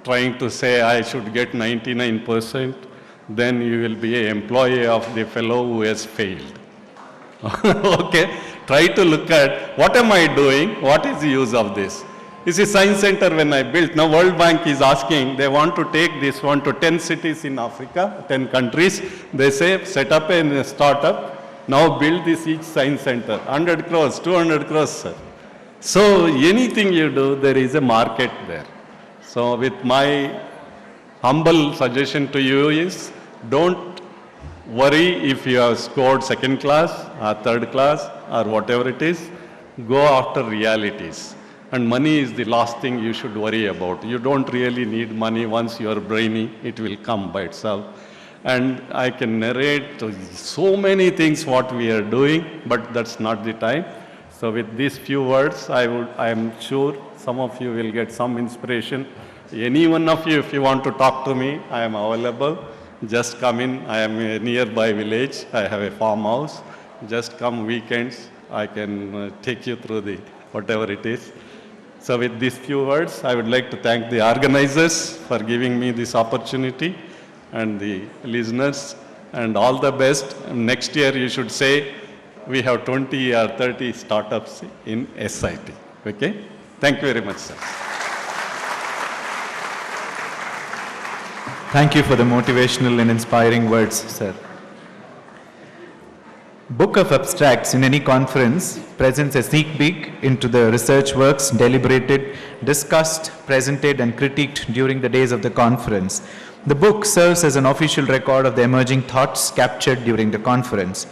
B: trying to say I should get 99%, then you will be an employee of the fellow who has failed. Okay, try to look at what am I doing, what is the use of this. You see, Science Center when I built, now World Bank is asking, they want to take this one to 10 cities in Africa, 10 countries. They say, set up a startup, now build this each Science Center, 100 crores, 200 crores, sir. So anything you do, there is a market there. So with my humble suggestion to you is, don't worry if you have scored second class or third class or whatever it is, go after realities. And money is the last thing you should worry about. You don't really need money. Once you are brainy, it will come by itself. And I can narrate so many things what we are doing, but that's not the time. So with these few words, I am sure some of you will get some inspiration. Any one of you, if you want to talk to me, I am available. Just come in. I am a nearby village. I have a farmhouse. Just come weekends. I can take you through the whatever it is. So with these few words, I would like to thank the organizers for giving me this opportunity and the listeners, and all the best. Next year you should say we have 20 or 30 startups in SIT. Okay? Thank you very much, sir.
C: Thank you for the motivational and inspiring words, sir. Book of Abstracts in any conference presents a sneak peek into the research works deliberated, discussed, presented and critiqued during the days of the conference. The book serves as an official record of the emerging thoughts captured during the conference.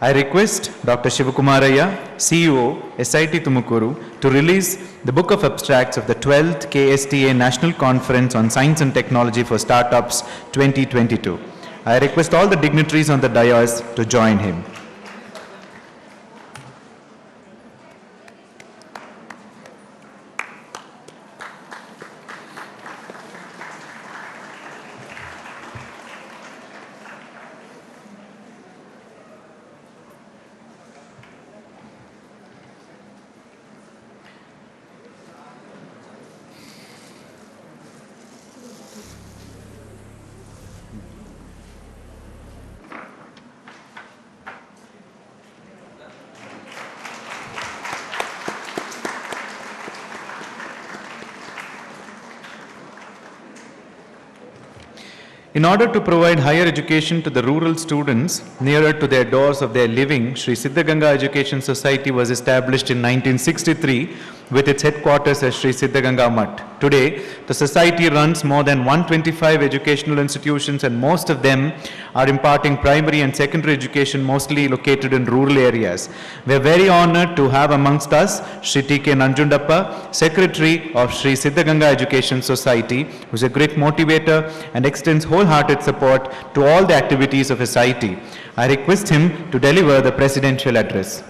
C: I request Dr. Shivakumaraya, CEO, SIT Tumukuru, to release the Book of Abstracts of the 12th KSTA National Conference on Science and Technology for Startups 2022. I request all the dignitaries on the dais to join him. In order to provide higher education to the rural students nearer to their doors of their living, Sri Siddhaganga Education Society was established in 1963 with its headquarters at Sri Siddhaganga Mutt. Today, the society runs more than 125 educational institutions, and most of them are imparting primary and secondary education, mostly located in rural areas. We are very honored to have amongst us Sri T.K. Nanjundappa, Secretary of Sri Siddhaganga Education Society, who is a great motivator and extends wholehearted support to all the activities of SIT. I request him to deliver the presidential address.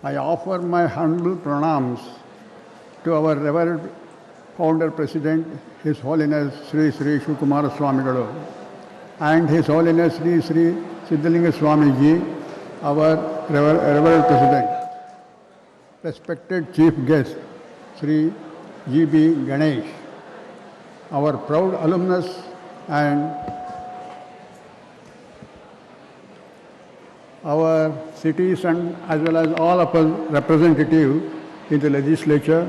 D: I offer my humble pranams to our revered founder president, His Holiness Sri Sri Shivakumara Swamigalu, and His Holiness Sri Sri Siddhalinga Swamiji, our revered president. Respected chief guest, Sri G.B. Ganesh, our proud alumnus and our cities and as well as all of us representatives in the legislature,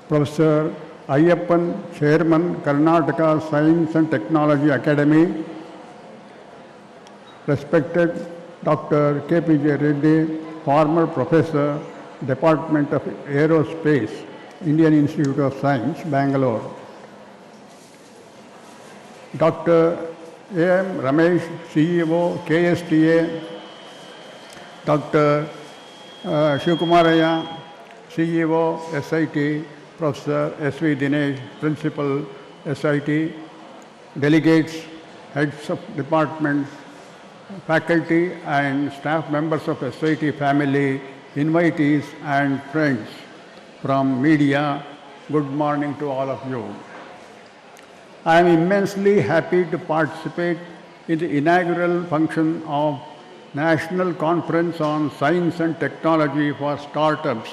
D: Professor Ayyappan, Chairman, Karnataka Science and Technology Academy, respected Dr. K.P.J. Reddy, former Professor, Department of Aerospace, Indian Institute of Science, Bangalore, Dr. A.M. Ramesh, CEO, KSTA, Dr. Shivakumaraya, CEO, SIT, Professor S.V. Dinesh, Principal, SIT, delegates, heads of departments, faculty and staff members of SIT family, invitees and friends from media, good morning to all of you. I am immensely happy to participate in the inaugural function of National Conference on Science and Technology for Startups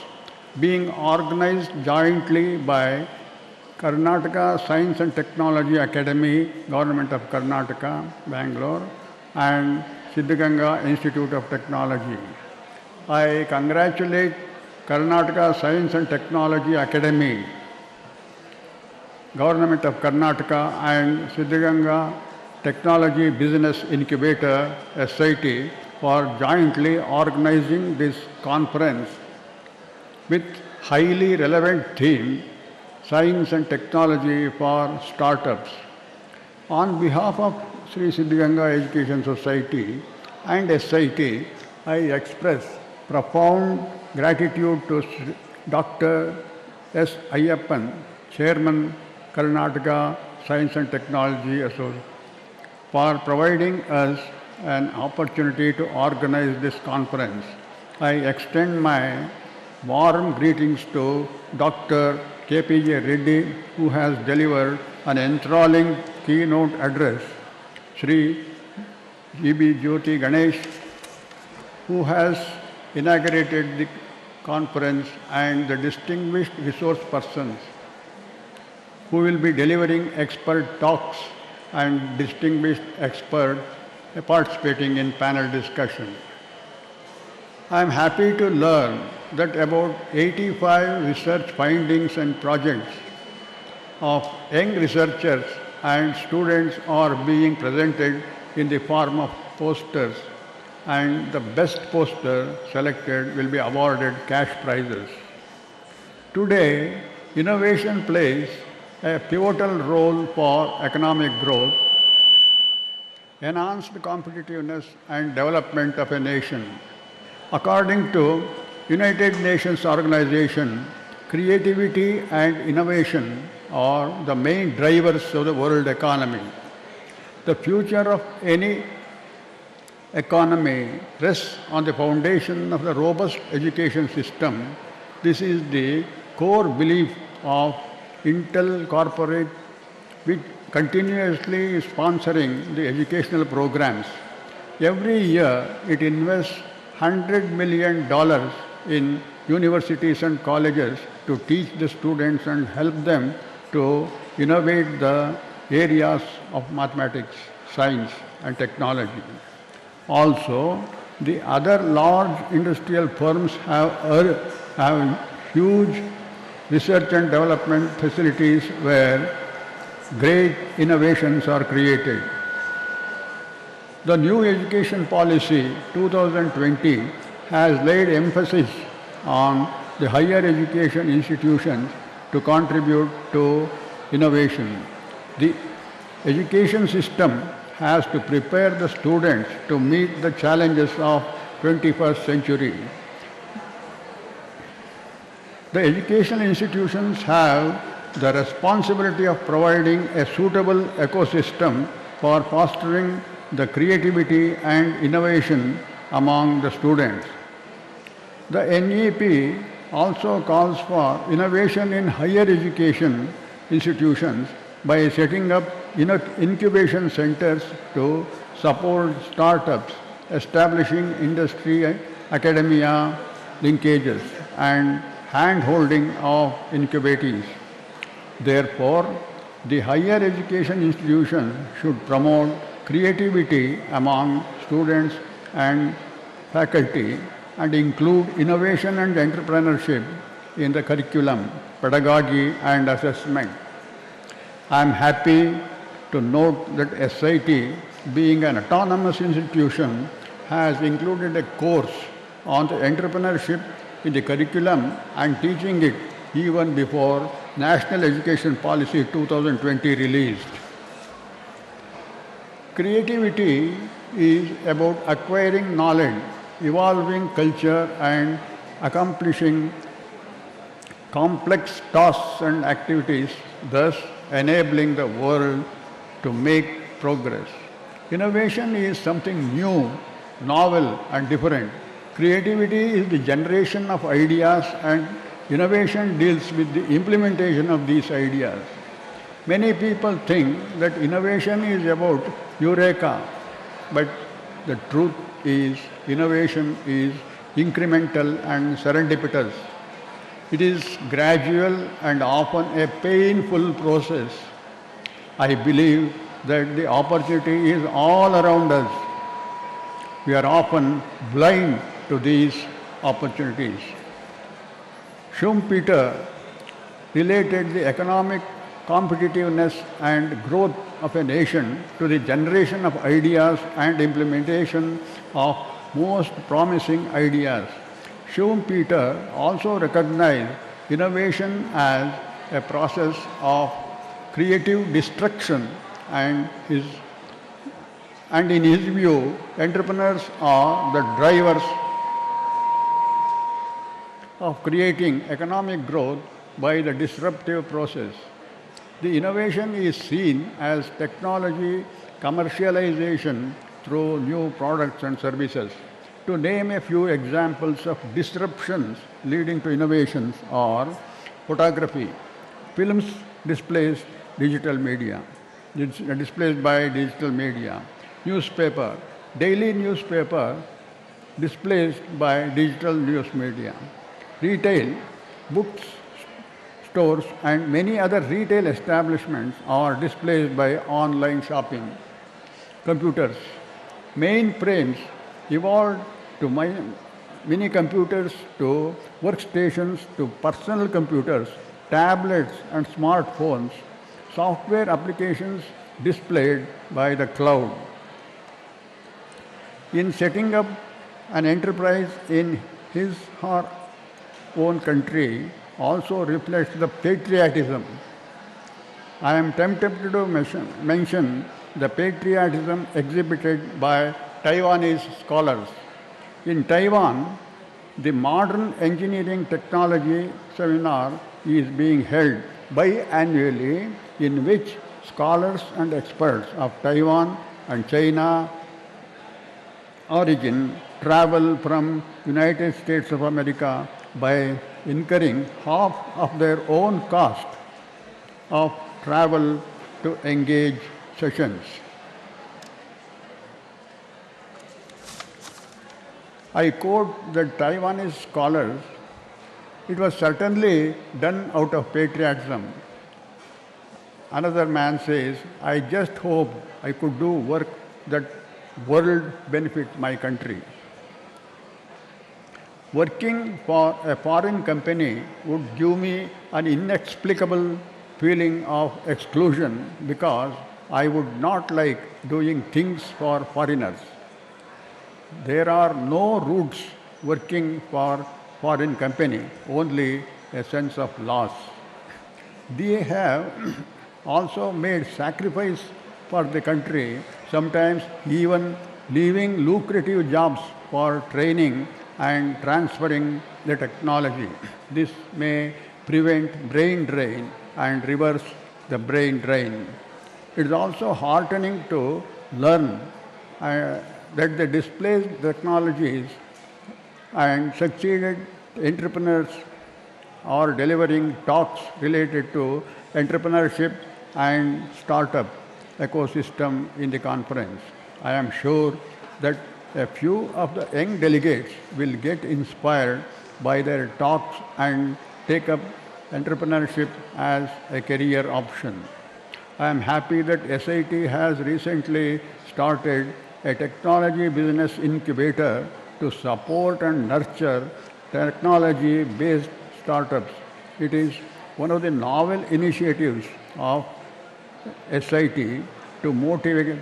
D: being organized jointly by Karnataka Science and Technology Academy, Government of Karnataka, Bangalore, and Siddhaganga Institute of Technology. I congratulate Karnataka Science and Technology Academy, Government of Karnataka, and Siddhaganga Technology Business Incubator, SIT, for jointly organizing this conference with highly relevant theme, Science and Technology for Startups. On behalf of Sri Siddhaganga Education Society and SIT, I express profound gratitude to Dr. S. Ayyappan, Chairman, Karnataka Science and Technology Association, for providing us an opportunity to organize this conference. I extend my warm greetings to Dr. KPJ Reddy, who has delivered an enthralling keynote address, Sri G.B. Jyoti Ganesh, who has inaugurated the conference, and the distinguished resource persons who will be delivering expert talks and distinguished experts participating in panel discussion. I am happy to learn that about 85 research findings and projects of young researchers and students are being presented in the form of posters, and the best poster selected will be awarded cash prizes. Today, innovation plays a pivotal role for economic growth, enhanced competitiveness and development of a nation. According to United Nations Organization, creativity and innovation are the main drivers of the world economy. The future of any economy rests on the foundation of the robust education system. This is the core belief of Intel Corporate, which continuously is sponsoring the educational programs. Every year, it invests $100 million in universities and colleges to teach the students and help them to innovate the areas of mathematics, science, and technology. Also, the other large industrial firms have huge research and development facilities where great innovations are created. The new education policy 2020 has laid emphasis on the higher education institutions to contribute to innovation. The education system has to prepare the students to meet the challenges of 21st century. The educational institutions have the responsibility of providing a suitable ecosystem for fostering the creativity and innovation among the students. The NEP also calls for innovation in higher education institutions by setting up incubation centers to support startups, establishing industry academia linkages, and hand-holding of incubatees. Therefore, the higher education institutions should promote creativity among students and faculty and include innovation and entrepreneurship in the curriculum, pedagogy, and assessment. I am happy to note that SIT, being an autonomous institution, has included a course on the entrepreneurship in the curriculum and teaching it even before National Education Policy 2020 released. Creativity is about acquiring knowledge, evolving culture, and accomplishing complex tasks and activities, thus enabling the world to make progress. Innovation is something new, novel, and different. Creativity is the generation of ideas, and innovation deals with the implementation of these ideas. Many people think that innovation is about eureka, but the truth is innovation is incremental and serendipitous. It is gradual and often a painful process. I believe that the opportunity is all around us. We are often blind to these opportunities. Schumpeter related the economic competitiveness and growth of a nation to the generation of ideas and implementation of most promising ideas. Schumpeter also recognized innovation as a process of creative destruction, and in his view, entrepreneurs are the drivers of creating economic growth by the disruptive process. The innovation is seen as technology commercialization through new products and services. To name a few examples of disruptions leading to innovations are photography, films displaced digital media, displaced by digital media, newspaper, daily newspaper displaced by digital news media, retail, books, stores, and many other retail establishments are displaced by online shopping. Computers, mainframes evolved to mini computers to workstations to personal computers, tablets, and smartphones, software applications displayed by the cloud. In setting up an enterprise in his or own country also reflects the patriotism. I am tempted to mention the patriotism exhibited by Taiwanese scholars. In Taiwan, the modern engineering technology seminar is being held biannually, in which scholars and experts of Taiwan and China origin travel from United States of America by incurring half of their own cost of travel to engage sessions. I quote the Taiwanese scholars, it was certainly done out of patriotism. Another man says, I just hope I could do work that world benefits my country. Working for a foreign company would give me an inexplicable feeling of exclusion because I would not like doing things for foreigners. There are no roots working for foreign company, only a sense of loss. They have also made sacrifice for the country, sometimes even leaving lucrative jobs for training and transferring the technology. This may prevent brain drain and reverse the brain drain. It is also heartening to learn that the displaced technologies and succeeded entrepreneurs are delivering talks related to entrepreneurship and startup ecosystem in the conference. I am sure that a few of the young delegates will get inspired by their talks and take up entrepreneurship as a career option. I am happy that SIT has recently started a technology business incubator to support and nurture technology-based startups. It is one of the novel initiatives of SIT to motivate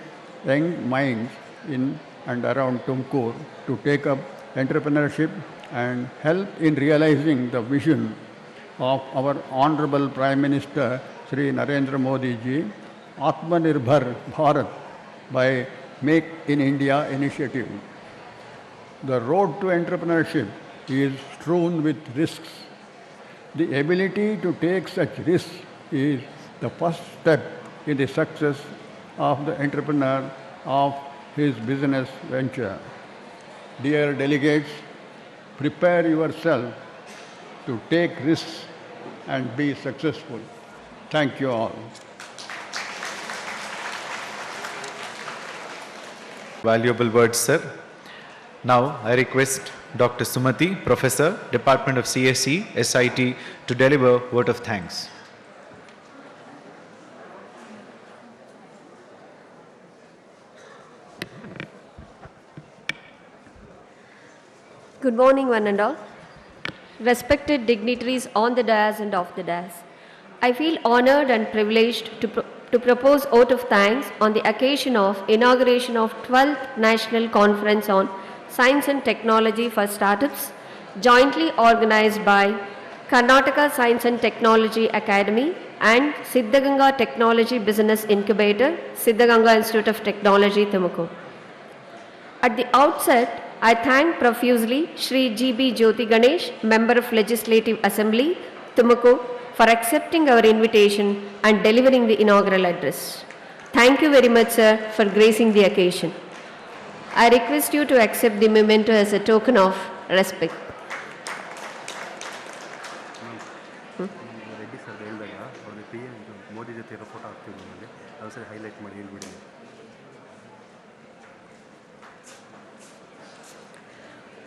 D: young minds in and around TUMKUR to take up entrepreneurship and help in realizing the vision of our Honorable Prime Minister Sri Narendra Modi ji, Atmanirbhar Bharat, by Make in India initiative. The road to entrepreneurship is strewn with risks. The ability to take such risks is the first step in the success of the entrepreneur of his business venture. Dear delegates, prepare yourself to take risks and be successful. Thank you all.
C: Valuable words, sir. Now, I request Dr. Sumati, Professor, Department of CSE, SIT, to deliver vote of thanks.
E: Good morning, one and all. Respected dignitaries on the dais and off the dais, I feel honored and privileged to propose vote of thanks on the occasion of inauguration of 12th National Conference on Science and Technology for Startups, jointly organized by Karnataka Science and Technology Academy and Siddhaganga Technology Business Incubator, Siddhaganga Institute of Technology, TUMKUR. At the outset, I thank profusely Shri G.B. Jyoti Ganesh, Member of Legislative Assembly, TUMKUR, for accepting our invitation and delivering the inaugural address. Thank you very much, sir, for gracing the occasion. I request you to accept the memento as a token of respect.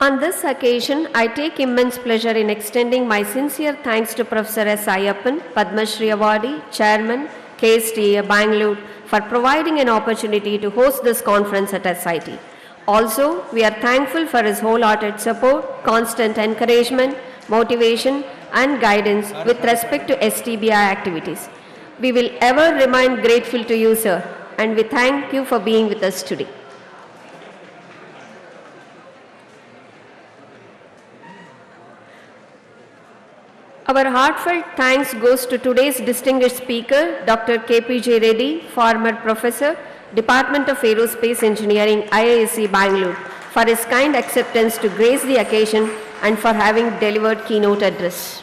E: On this occasion, I take immense pleasure in extending my sincere thanks to Professor S. Ayyappan, Padma Shri Awardee, Chairman, KSTA Bangalore, for providing an opportunity to host this conference at SIT. Also, we are thankful for his wholehearted support, constant encouragement, motivation, and guidance with respect to STBI activities. We will ever remain grateful to you, sir, and we thank you for being with us today. Our heartfelt thanks goes to today's distinguished speaker, Dr. KPJ Reddy, former professor, Department of Aerospace Engineering, IISc Bangalore, for his kind acceptance to grace the occasion and for having delivered keynote address.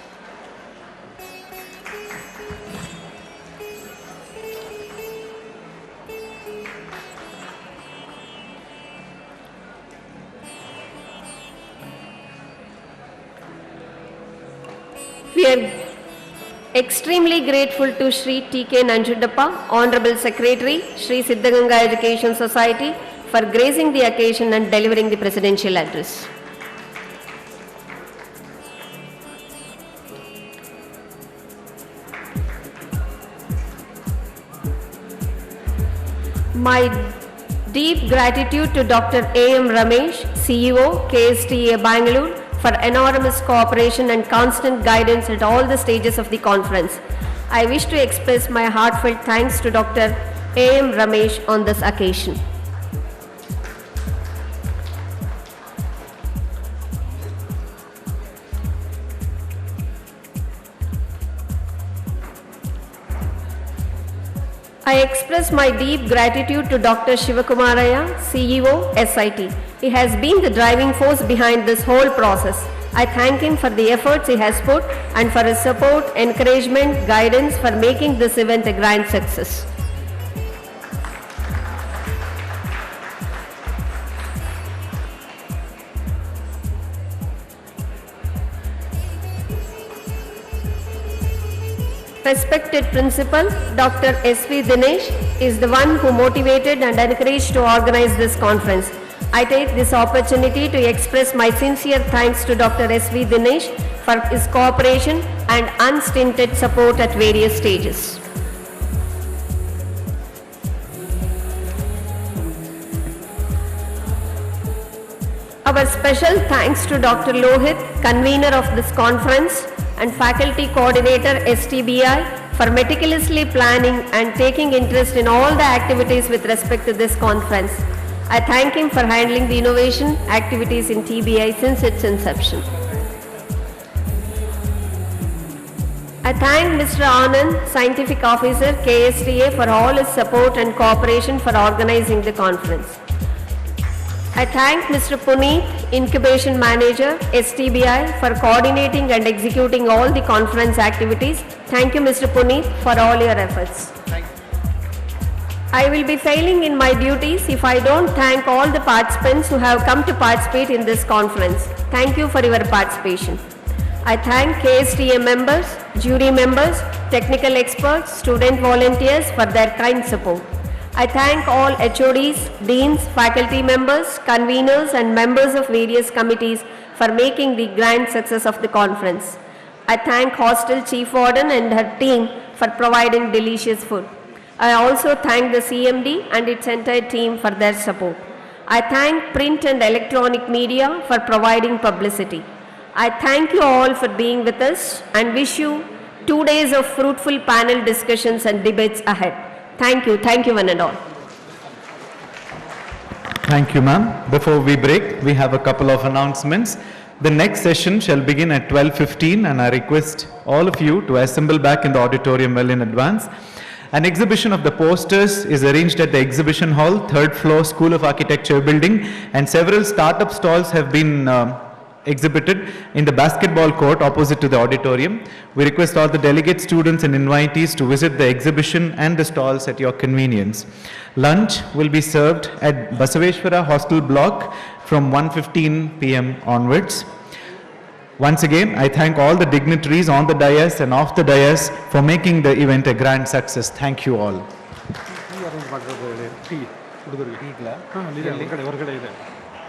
E: We are extremely grateful to Shri T.K. Nanjudappa, Honorable Secretary, Shri Siddhaganga Education Society, for gracing the occasion and delivering the presidential address. My deep gratitude to Dr. A.M. Ramesh, CEO, KSTA Bangalore, for enormous cooperation and constant guidance at all the stages of the conference. I wish to express my heartfelt thanks to Dr. A.M. Ramesh on this occasion. I express my deep gratitude to Dr. Shivakumaraya, CEO, SIT. He has been the driving force behind this whole process. I thank him for the efforts he has put and for his support, encouragement, guidance for making this event a grand success. Respected Principal, Dr. S.V. Dinesh is the one who motivated and encouraged to organize this conference. I take this opportunity to express my sincere thanks to Dr. S.V. Dinesh for his cooperation and unstinted support at various stages. Our special thanks to Dr. Lohit, convener of this conference, and faculty coordinator STBI for meticulously planning and taking interest in all the activities with respect to this conference. I thank him for handling the innovation activities in TBI since its inception. I thank Mr. Anand, Scientific Officer, KSTA, for all his support and cooperation for organizing the conference. I thank Mr. Puneet, Incubation Manager, STBI, for coordinating and executing all the conference activities. Thank you, Mr. Puneet, for all your efforts. I will be failing in my duties if I don't thank all the participants who have come to participate in this conference. Thank you for your participation. I thank KSTM members, jury members, technical experts, student volunteers for their kind support. I thank all HODs, deans, faculty members, conveners and members of various committees for making the grand success of the conference. I thank Hostel Chief Warden and her team for providing delicious food. I also thank the CMD and its entire team for their support. I thank print and electronic media for providing publicity. I thank you all for being with us and wish you 2 days of fruitful panel discussions and debates ahead. Thank you one and all.
C: Thank you, ma'am. Before we break, we have a couple of announcements. The next session shall begin at 12:15 and I request all of you to assemble back in the auditorium well in advance. An exhibition of the posters is arranged at the exhibition hall, 3rd floor, School of Architecture building, and several startup stalls have been exhibited in the basketball court opposite to the auditorium. We request all the delegates, students and invitees to visit the exhibition and the stalls at your convenience. Lunch will be served at Basaveshwara Hostel Block from 1:15 p.m. onwards. Once again, I thank all the dignitaries on the dais and off the dais for making the event a grand success. Thank you all.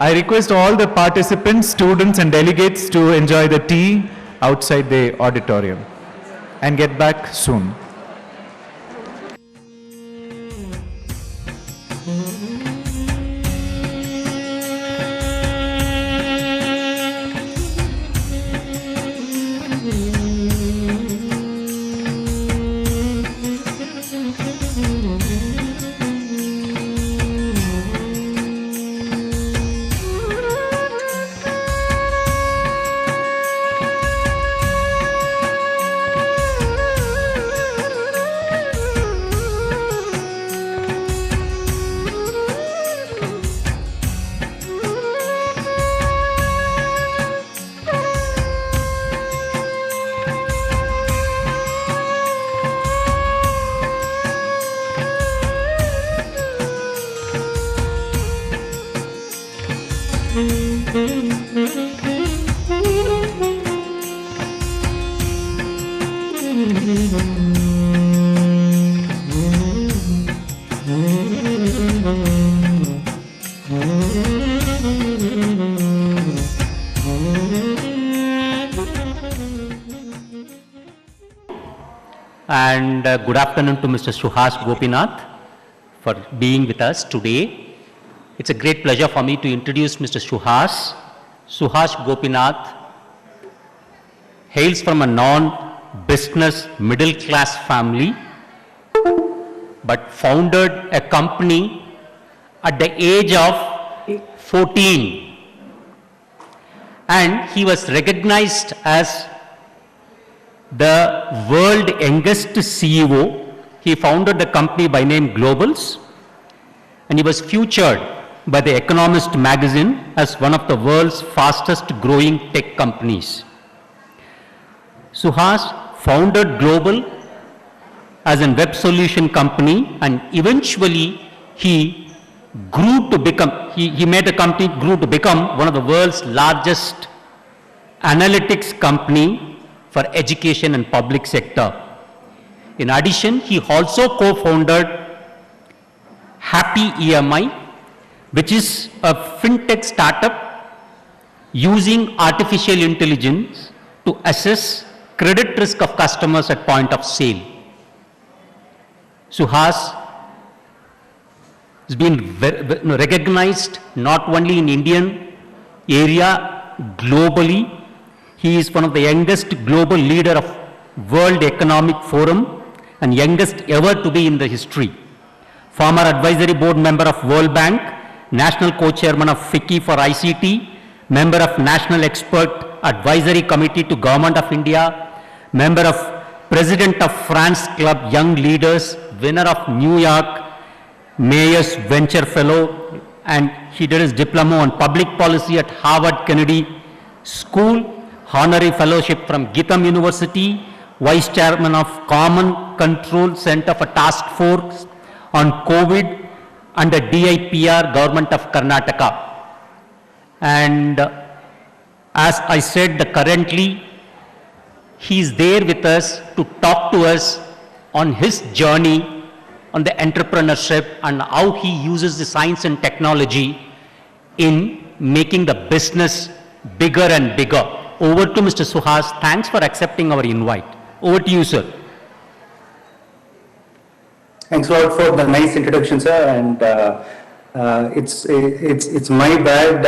C: I request all the participants, students and delegates to enjoy the tea outside the auditorium and get back soon.
F: And good afternoon to Mr. Suhas Gopinath for being with us today. It's a great pleasure for me to introduce Mr. Suhas. Suhas Gopinath hails from a non-business middle-class family, but founded a company at the age of 14. And he was recognized as the world youngest CEO. He founded the company by name Globals, and he was featured by the Economist magazine as one of the world's fastest growing tech companies. Suhas founded Global as a web solution company, and eventually he grew to become, he made the company grew to become one of the world's largest analytics company for education and public sector. In addition, he also co-founded Happy EMI, which is a fintech startup using artificial intelligence to assess credit risk of customers at point of sale. Suhas has been recognized not only in Indian area, globally. He is one of the youngest global leader of World Economic Forum and youngest ever to be in the history. Former advisory board member of World Bank, national co-chairman of FICCI for ICT, member of National Expert Advisory Committee to Government of India, member of President of France Club Young Leaders, winner of New York Mayor's Venture Fellow, and he did his diploma on public policy at Harvard Kennedy School, honorary fellowship from Githam University, vice chairman of Common Control Center for Task Force on COVID under DIPR, Government of Karnataka. And as I said, currently he is there with us to talk to us on his journey on the entrepreneurship and how he uses the science and technology in making the business bigger and bigger. Over to Mr. Suhas. Thanks for accepting our invite. Over to you, sir.
G: Thanks a lot for the nice introduction, sir. And it's my bad.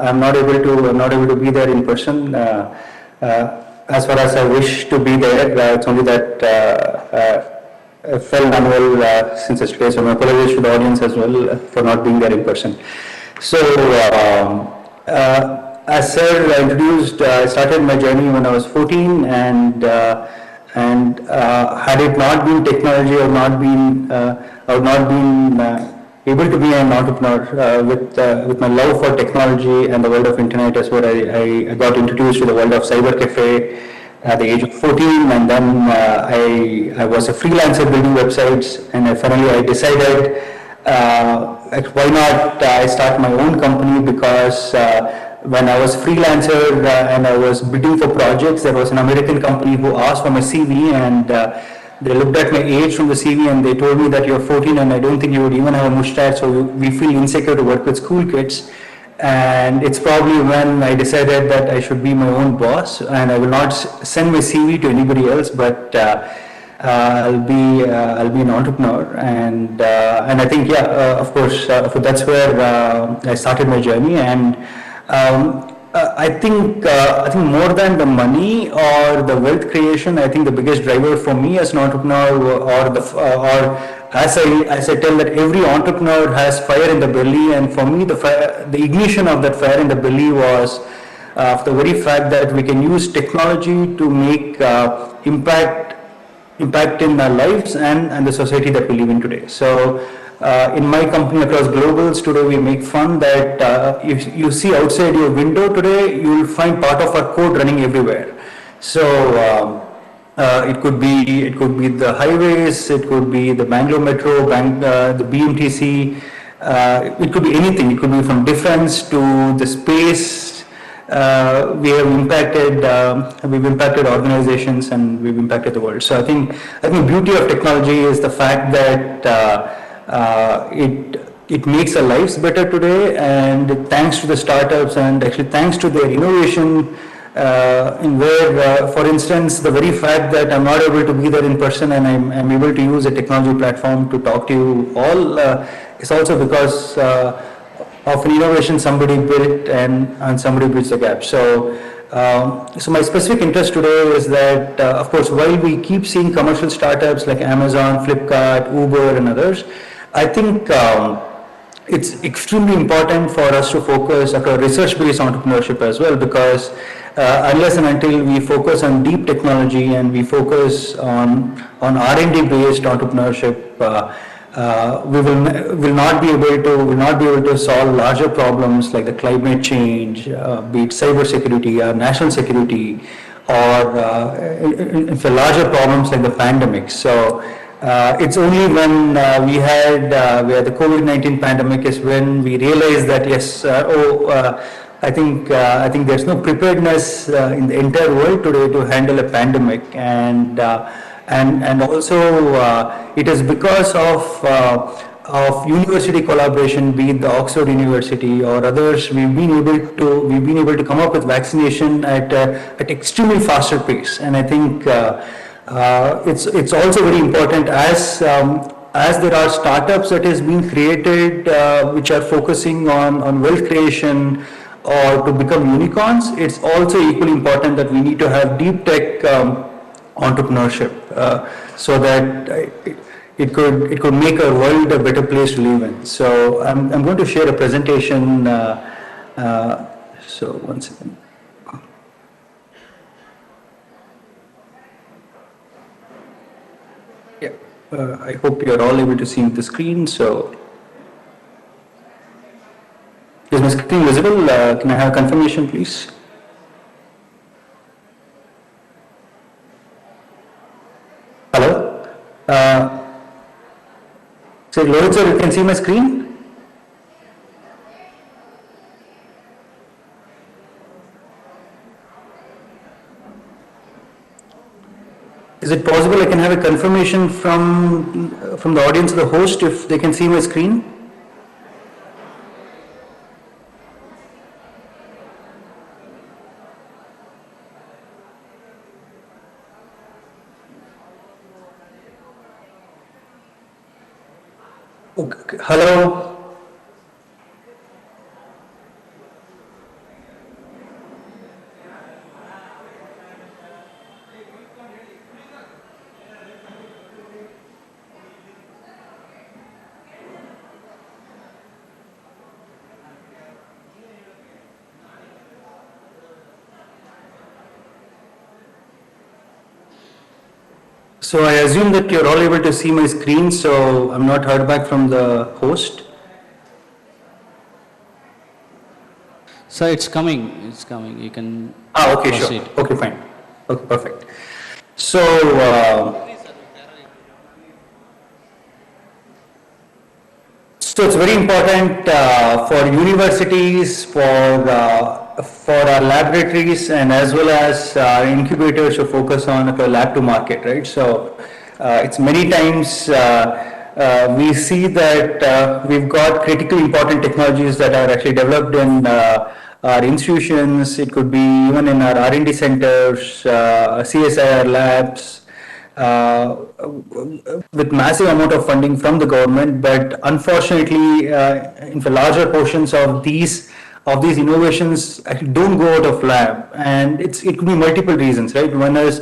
G: I'm not able to be there in person. As far as I wish to be there, it's only that I felt unwell since yesterday. So my apologies to the audience as well for not being there in person. So as sir introduced, I started my journey when I was 14, and had it not been technology, I would not been able to be an entrepreneur. With my love for technology and the world of internet is where I got introduced to the world of cyber cafe at the age of 14, and then I was a freelancer building websites, and finally I decided why not I start my own company, because when I was freelancer and I was bidding for projects, there was an American company who asked for my CV, and they looked at my age from the CV and they told me that you're 14 and I don't think you would even have a mustache, so we feel insecure to work with school kids. And it's probably when I decided that I should be my own boss, and I will not send my CV to anybody else, but I'll be an entrepreneur. And I think, yeah, of course, that's where I started my journey. And I think more than the money or the wealth creation, I think the biggest driver for me as an entrepreneur, or as I tell that every entrepreneur has fire in the belly, and for me the ignition of that fire in the belly was the very fact that we can use technology to make impact in our lives and the society that we live in today. So in my company across globals today, we make fun that if you see outside your window today, you will find part of our code running everywhere. So it could be the highways, it could be the Bangalore Metro, the BMTC, it could be anything. It could be from defense to the space. We've impacted organizations and we've impacted the world. So I think the beauty of technology is the fact that it makes our lives better today, and thanks to the startups and actually thanks to their innovation, in where, for instance, the very fact that I'm not able to be there in person and I'm able to use a technology platform to talk to you all is also because of an innovation somebody built and somebody bridged the gap. So my specific interest today is that, of course, while we keep seeing commercial startups like Amazon, Flipkart, Uber, and others, I think it's extremely important for us to focus on research-based entrepreneurship as well, because unless and until we focus on deep technology and we focus on R&D based entrepreneurship, we will not be able to solve larger problems like the climate change, be it cyber security or national security, or for larger problems like the pandemic. So it's only when we had where the COVID-19 pandemic is when we realized that yes, I think there's no preparedness in the entire world today to handle a pandemic, and also it is because of university collaboration, be it the Oxford University or others, we've been able to come up with vaccination at extremely faster pace. And I think it's also very important as there are startups that has been created which are focusing on wealth creation or to become unicorns. It's also equally important that we need to have deep tech entrepreneurship so that it could make our world a better place to live in. So I'm going to share a presentation. So one second. Yeah, I hope you're all able to see the screen. So is my screen visible? Can I have confirmation, please? So So Lohit sir, you can see my screen? Is it possible I can have a confirmation from the audience, the host, if they can see my screen? Okay. Hello? So I assume that you're all able to see my screen, so I'm not heard back from the host.
H: So it's coming, you can
G: Okay,
H: proceed.
G: sure. Okay, fine. Okay, perfect. So, so it's very important for universities, for our laboratories, and as well as our incubators to focus on a lab to market, right? So it's many times we see that we've got critically important technologies that are actually developed in our institutions. It could be even in our R&D centers, CSIR labs, with massive amount of funding from the government, but unfortunately, in the larger portions of these innovations actually don't go out of lab, and it could be multiple reasons, right? One is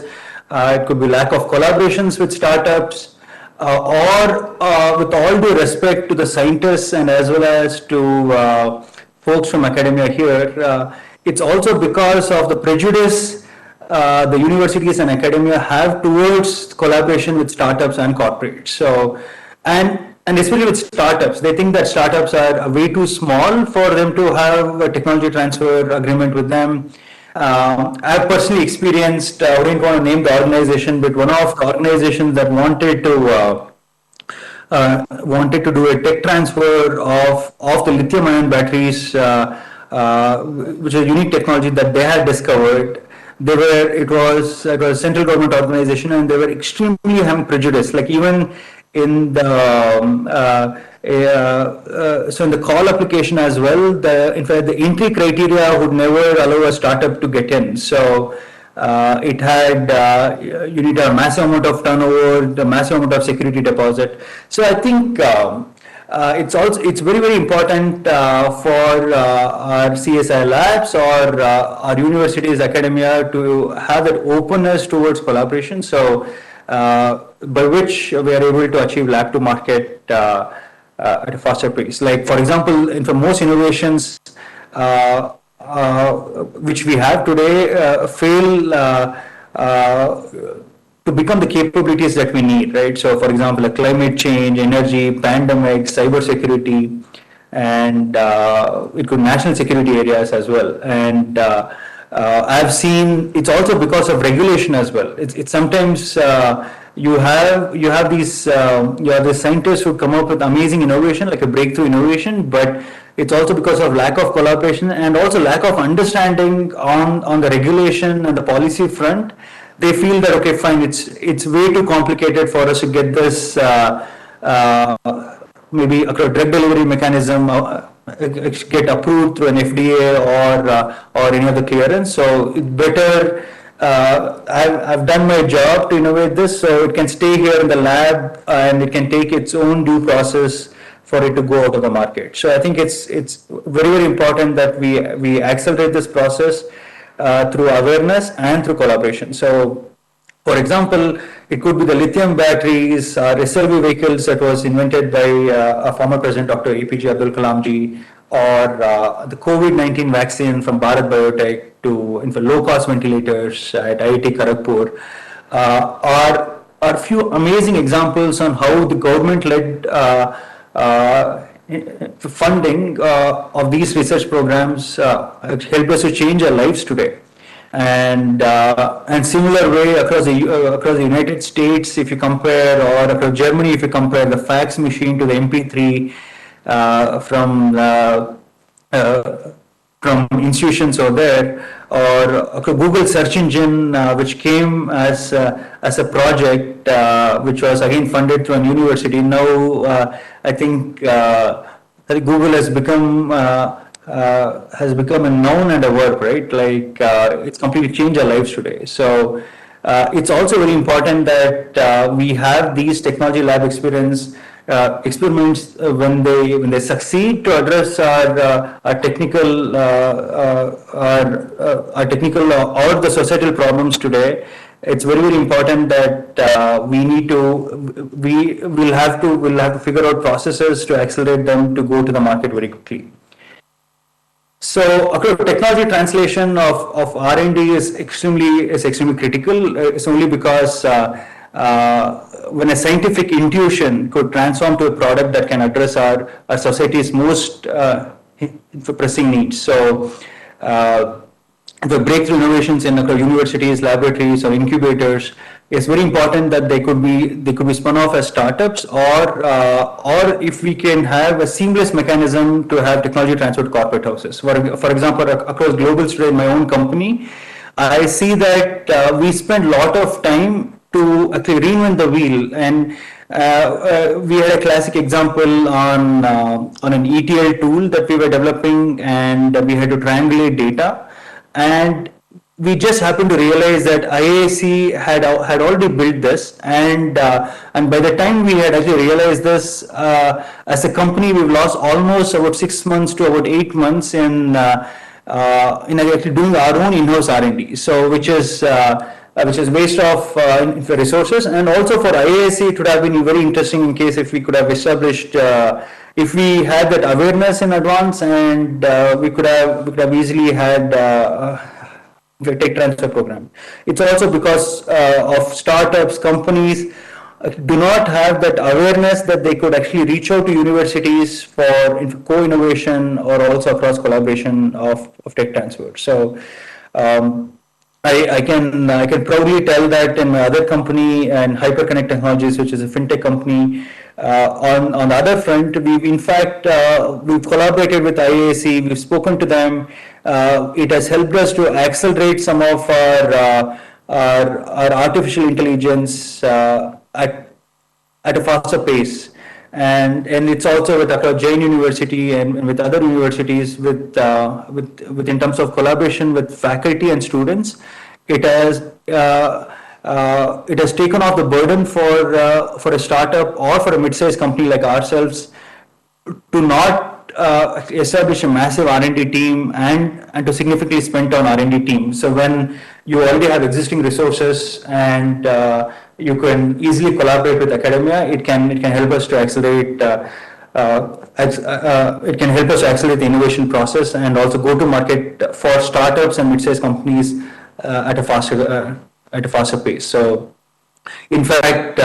G: it could be lack of collaborations with startups, or with all due respect to the scientists and as well as to folks from academia here, it's also because of the prejudice the universities and academia have towards collaboration with startups and corporates. So, and especially with startups, they think that startups are way too small for them to have a technology transfer agreement with them. I've personally experienced, I wouldn't want to name the organization, but one of the organizations that wanted to do a tech transfer of the lithium ion batteries, which is a unique technology that they had discovered. It was a central government organization, and they were extremely having prejudice. Like even in the so in the call application as well, in fact the entry criteria would never allow a startup to get in. So it had you need a massive amount of turnover, the massive amount of security deposit. So I think it's very, very important for our CSI labs or our universities, academia to have that openness towards collaboration. So by which we are able to achieve lab to market at a faster pace. Like for example, in for most innovations which we have today fail to become the capabilities that we need, right? So for example, like climate change, energy, pandemic, cyber security, and it could national security areas as well. And I've seen it's also because of regulation as well. It's sometimes you have these scientists who come up with amazing innovation, like a breakthrough innovation, but it's also because of lack of collaboration and also lack of understanding on the regulation and the policy front. They feel that, okay, fine, it's way too complicated for us to get this maybe a drug delivery mechanism get approved through an FDA or any other clearance. So it's better. I've done my job to innovate this, so it can stay here in the lab and it can take its own due process for it to go out of the market. So I think it's very, very important that we accelerate this process through awareness and through collaboration. So, for example, it could be the lithium batteries, SLV vehicles that was invented by a former president, Dr. APJ Abdul Kalam ji, or the COVID-19 vaccine from Bharat Biotech to low-cost ventilators at IIT Kharagpur are few amazing examples on how the government-led funding of these research programs help us to change our lives today. And similar way across the United States, if you compare, or across Germany, if you compare the fax machine to the MP3 from institutions over there, or Google search engine, which came as a project, which was again funded through a university. Now I think Google has become a noun and a verb, right? Like it's completely changed our lives today. So it's also very important that we have these technology lab experiments when they succeed to address our technical or the societal problems today. It's very, very important that we'll have to figure out processes to accelerate them to go to the market very quickly. So, technology translation of R&D is extremely critical. It's only because when a scientific intuition could transform to a product that can address our society's most pressing needs. So, the breakthrough innovations in universities, laboratories, or incubators, it's very important that they could be spun off as startups, or if we can have a seamless mechanism to have technology transfer to corporate houses. For example, across global today in my own company, I see that we spend a lot of time to actually reinvent the wheel, and we had a classic example on an ETL tool that we were developing, and we had to triangulate data, and we just happened to realize that IAC had already built this, and by the time we had actually realized this, as a company, we've lost almost about 6 months to about 8 months in actually doing our own in-house R&D. So which is waste of resources, and also for IAC it would have been very interesting in case if we could have established. If we had that awareness in advance, and we could have easily had the tech transfer program. It's also because of startups, companies do not have that awareness that they could actually reach out to universities for co-innovation or also cross collaboration of tech transfer. So I can proudly tell that in my other company, and Hyperconnect Technologies, which is a fintech company. On the other front, we've collaborated with IAC. We've spoken to them. It has helped us to accelerate some of our artificial intelligence at a faster pace, and it's also with Jain University and with other universities with in terms of collaboration with faculty and students. It has taken off the burden for a startup or for a mid-sized company like ourselves to not establish a massive R&D team and to significantly spend on R&D team. So when you already have existing resources and you can easily collaborate with academia, it can help us to accelerate. It can help us to accelerate the innovation process and also go to market for startups and mid-sized companies at a faster pace. So, in fact,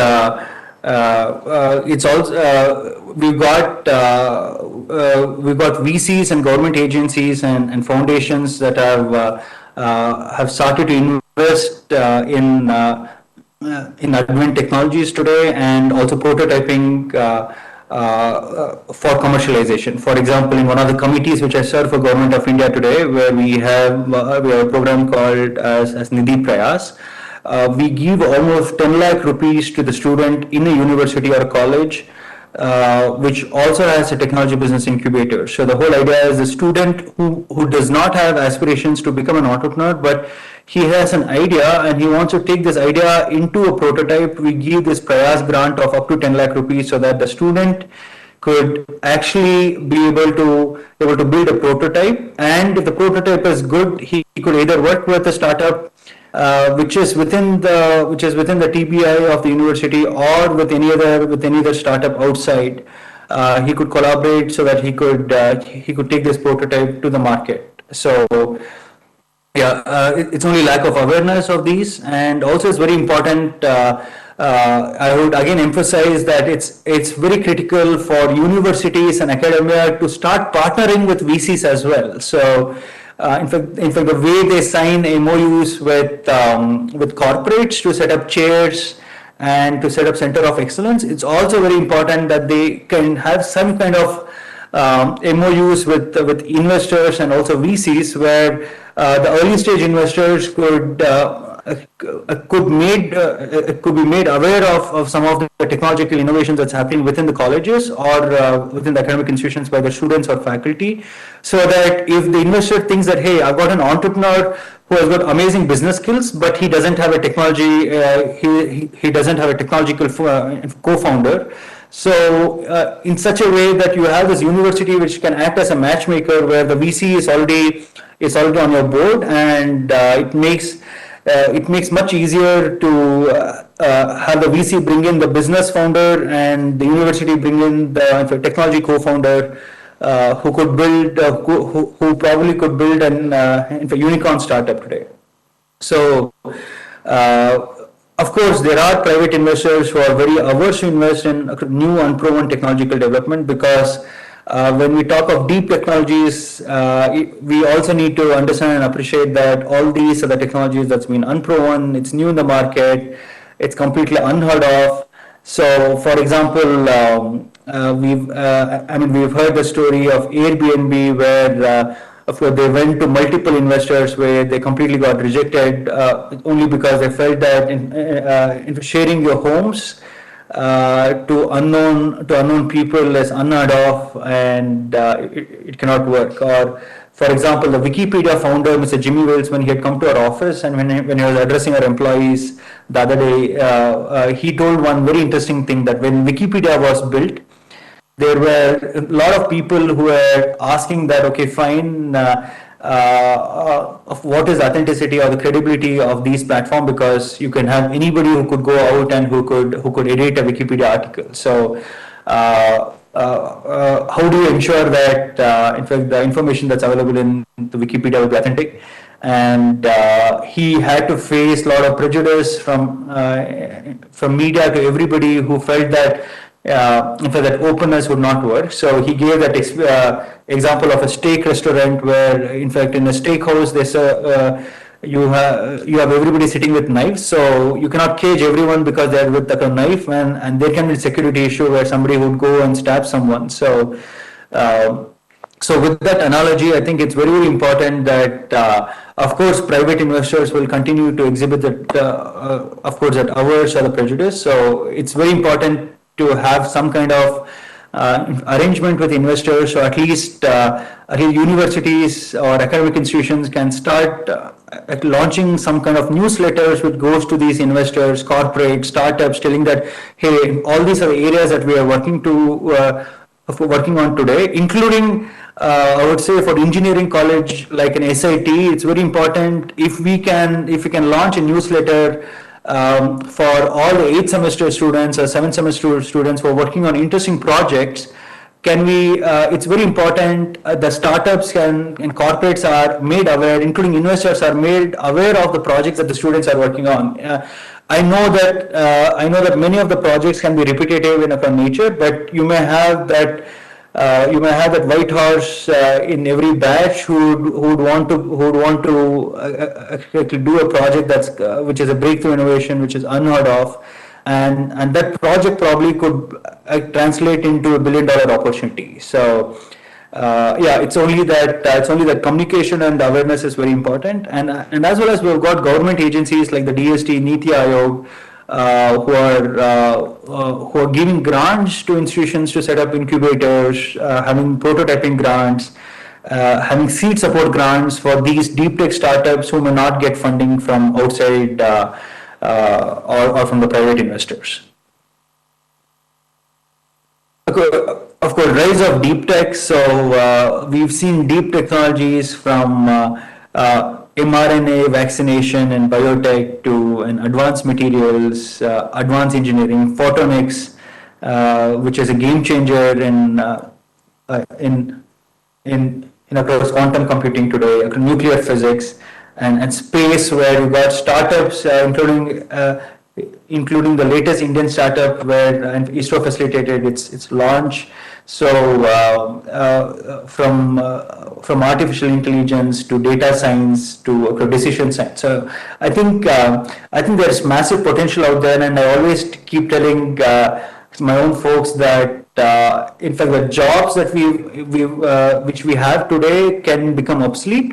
G: it's also we've got VCs and government agencies and foundations that have started to invest in advanced technologies today, and also prototyping for commercialization. For example, in one of the committees which I serve for Government of India today, where we have a program called as Nidhi Prayas. We give almost 10 lakh rupees to the student in a university or a college, which also has a technology business incubator. So the whole idea is the student who does not have aspirations to become an entrepreneur, but he has an idea and he wants to take this idea into a prototype. We give this Prayas grant of up to 10 lakh rupees so that the student could actually be able to build a prototype, and if the prototype is good, he could either work with a startup which is within the TBI of the university, or with any other startup outside. He could collaborate so that he could take this prototype to the market. So yeah, it's only lack of awareness of these, and also it's very important. I would again emphasize that it's very critical for universities and academia to start partnering with VCs as well. So in fact, the way they sign MOUs with corporates to set up chairs and to set up center of excellence, it's also very important that they can have some kind of MOUs with investors and also VCs, where the early stage investors could be made aware of some of the technological innovations that's happening within the colleges or within the academic institutions by the students or faculty, so that if the investor thinks that, hey, I've got an entrepreneur who has got amazing business skills, but he doesn't have a technology, he doesn't have a technological co-founder. So in such a way that you have this university which can act as a matchmaker, where the VC is already on your board, and it makes much easier to have the VC bring in the business founder and the university bring in the technology co-founder who could build, who probably could build a unicorn startup today. So, of course, there are private investors who are very averse to invest in new unproven technological development, because when we talk of deep technologies, we also need to understand and appreciate that all these are the technologies that's been unproven, it's new in the market, it's completely unheard of. So, for example, we've heard the story of Airbnb, where of course they went to multiple investors where they completely got rejected only because they felt that in sharing your homes to unknown people is unheard of, and it cannot work. Or, for example, the Wikipedia founder, Mr. Jimmy Wales, when he had come to our office and when he was addressing our employees the other day, he told one very interesting thing, that when Wikipedia was built, there were a lot of people who were asking that, okay, fine, of what is authenticity or the credibility of these platforms, because you can have anybody who could go out and who could edit a Wikipedia article. So how do you ensure that in fact the information that's available in the Wikipedia will be authentic? And he had to face a lot of prejudice from media to everybody who felt that in fact that openness would not work. So he gave that example of a steak restaurant, where in fact in a steakhouse you have everybody sitting with knives, so you cannot cage everyone because they're with a knife, and there can be a security issue where somebody would go and stab someone. So so with that analogy, I think it's very, very important that of course private investors will continue to exhibit that of course that averse or the prejudice. So it's very important to have some kind of arrangement with investors, or at least universities or academic institutions can start launching some kind of newsletters which goes to these investors, corporate, startups, telling that, hey, all these are the areas that we are working on today, including I would say for engineering college like an SIT. It's very important if we can launch a newsletter for all the 8th semester students or 7th semester students who are working on interesting projects. It's very important the startups and corporates are made aware, including investors are made aware of the projects that the students are working on. I know that many of the projects can be repetitive in a nature, but you may have that white horse in every batch who would want to do a project which is a breakthrough innovation, which is unheard of, and that project probably could translate into $1 billion opportunity. So it's only that communication and awareness is very important, and as well as we've got government agencies like the DST, Niti Aayog, who are giving grants to institutions to set up incubators, having prototyping grants, having seed support grants for these deep tech startups who may not get funding from outside or from the private investors. Of course, rise of deep tech. So we've seen deep technologies from mRNA vaccination and biotech to advanced materials, advanced engineering, photonics, which is a game changer in across quantum computing today, nuclear physics, and space, where you got startups including including the latest Indian startup where ISRO facilitated its launch. So from artificial intelligence to data science to decision science. So I think there's massive potential out there, and I always keep telling my own folks that in fact the jobs that which we have today can become obsolete.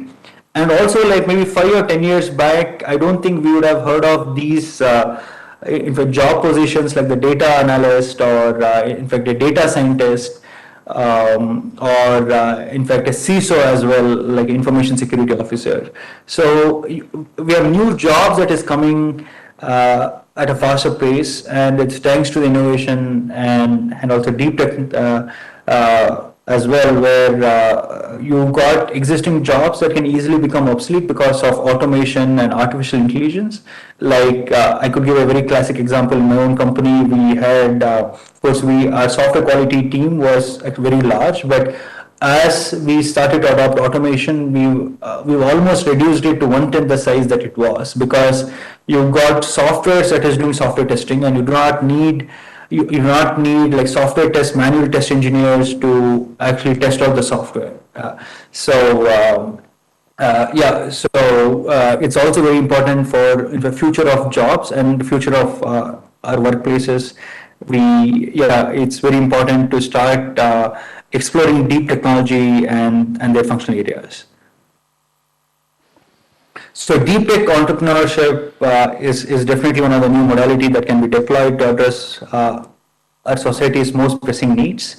G: And also, like maybe 5 or 10 years back, I don't think we would have heard of these in fact job positions like the data analyst or in fact a data scientist or in fact a CISO as well, like information security officer. So we have new jobs that is coming at a faster pace, and it's thanks to the innovation and also deep tech as well, where you've got existing jobs that can easily become obsolete because of automation and artificial intelligence. Like I could give a very classic example. In my own company, we had, of course, our software quality team was very large, but as we started to adopt automation, we've almost reduced it to 1/10 the size that it was, because you've got software that is doing software testing, and you do not need like software test, manual test engineers to actually test out the software. So it's also very important for the future of jobs and the future of our workplaces. It's very important to start exploring deep technology and their functional areas. So deep tech entrepreneurship is definitely one of the new modalities that can be deployed to address our society's most pressing needs.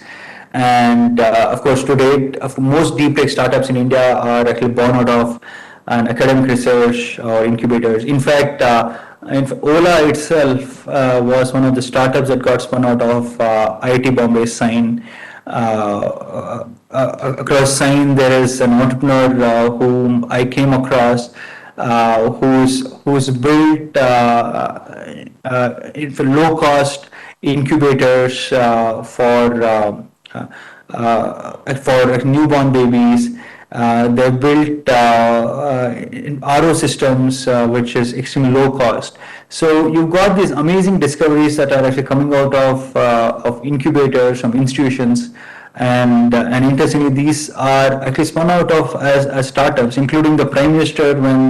G: And of course, to date, most deep tech startups in India are actually born out of an academic research or incubators. In fact, Ola itself was one of the startups that got spun out of IIT Bombay's Sign. Across Sign, there is an entrepreneur whom I came across, who's built for low cost incubators for newborn babies. They built RO systems, which is extremely low cost. So you've got these amazing discoveries that are actually coming out of incubators from institutions, and interestingly, these are actually spun out of as startups, including the Prime Minister when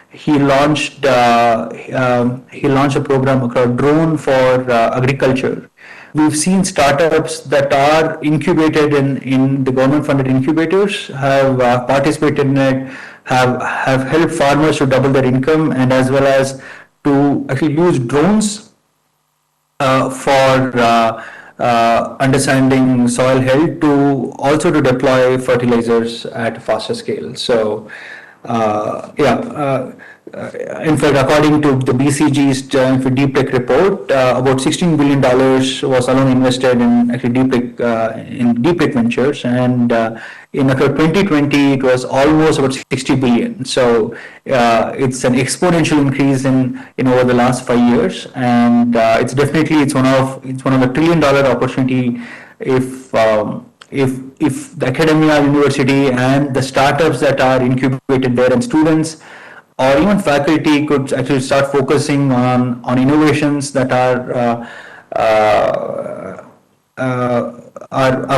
G: he launched a program called Drone for Agriculture. We've seen startups that are incubated in the government-funded incubators, have participated in it, have helped farmers to double their income, and as well as to actually use drones for understanding soil health, to also to deploy fertilizers at a faster scale. So, in fact, according to the BCG's deep tech report, about $16 billion was alone invested in actually deep tech ventures, and in 2020 it was almost about 60 billion. So it's an exponential increase in over the last 5 years, and it's one of the $1 trillion opportunity if the academia, university, and the startups that are incubated there, and students or even faculty could actually start focusing on innovations that are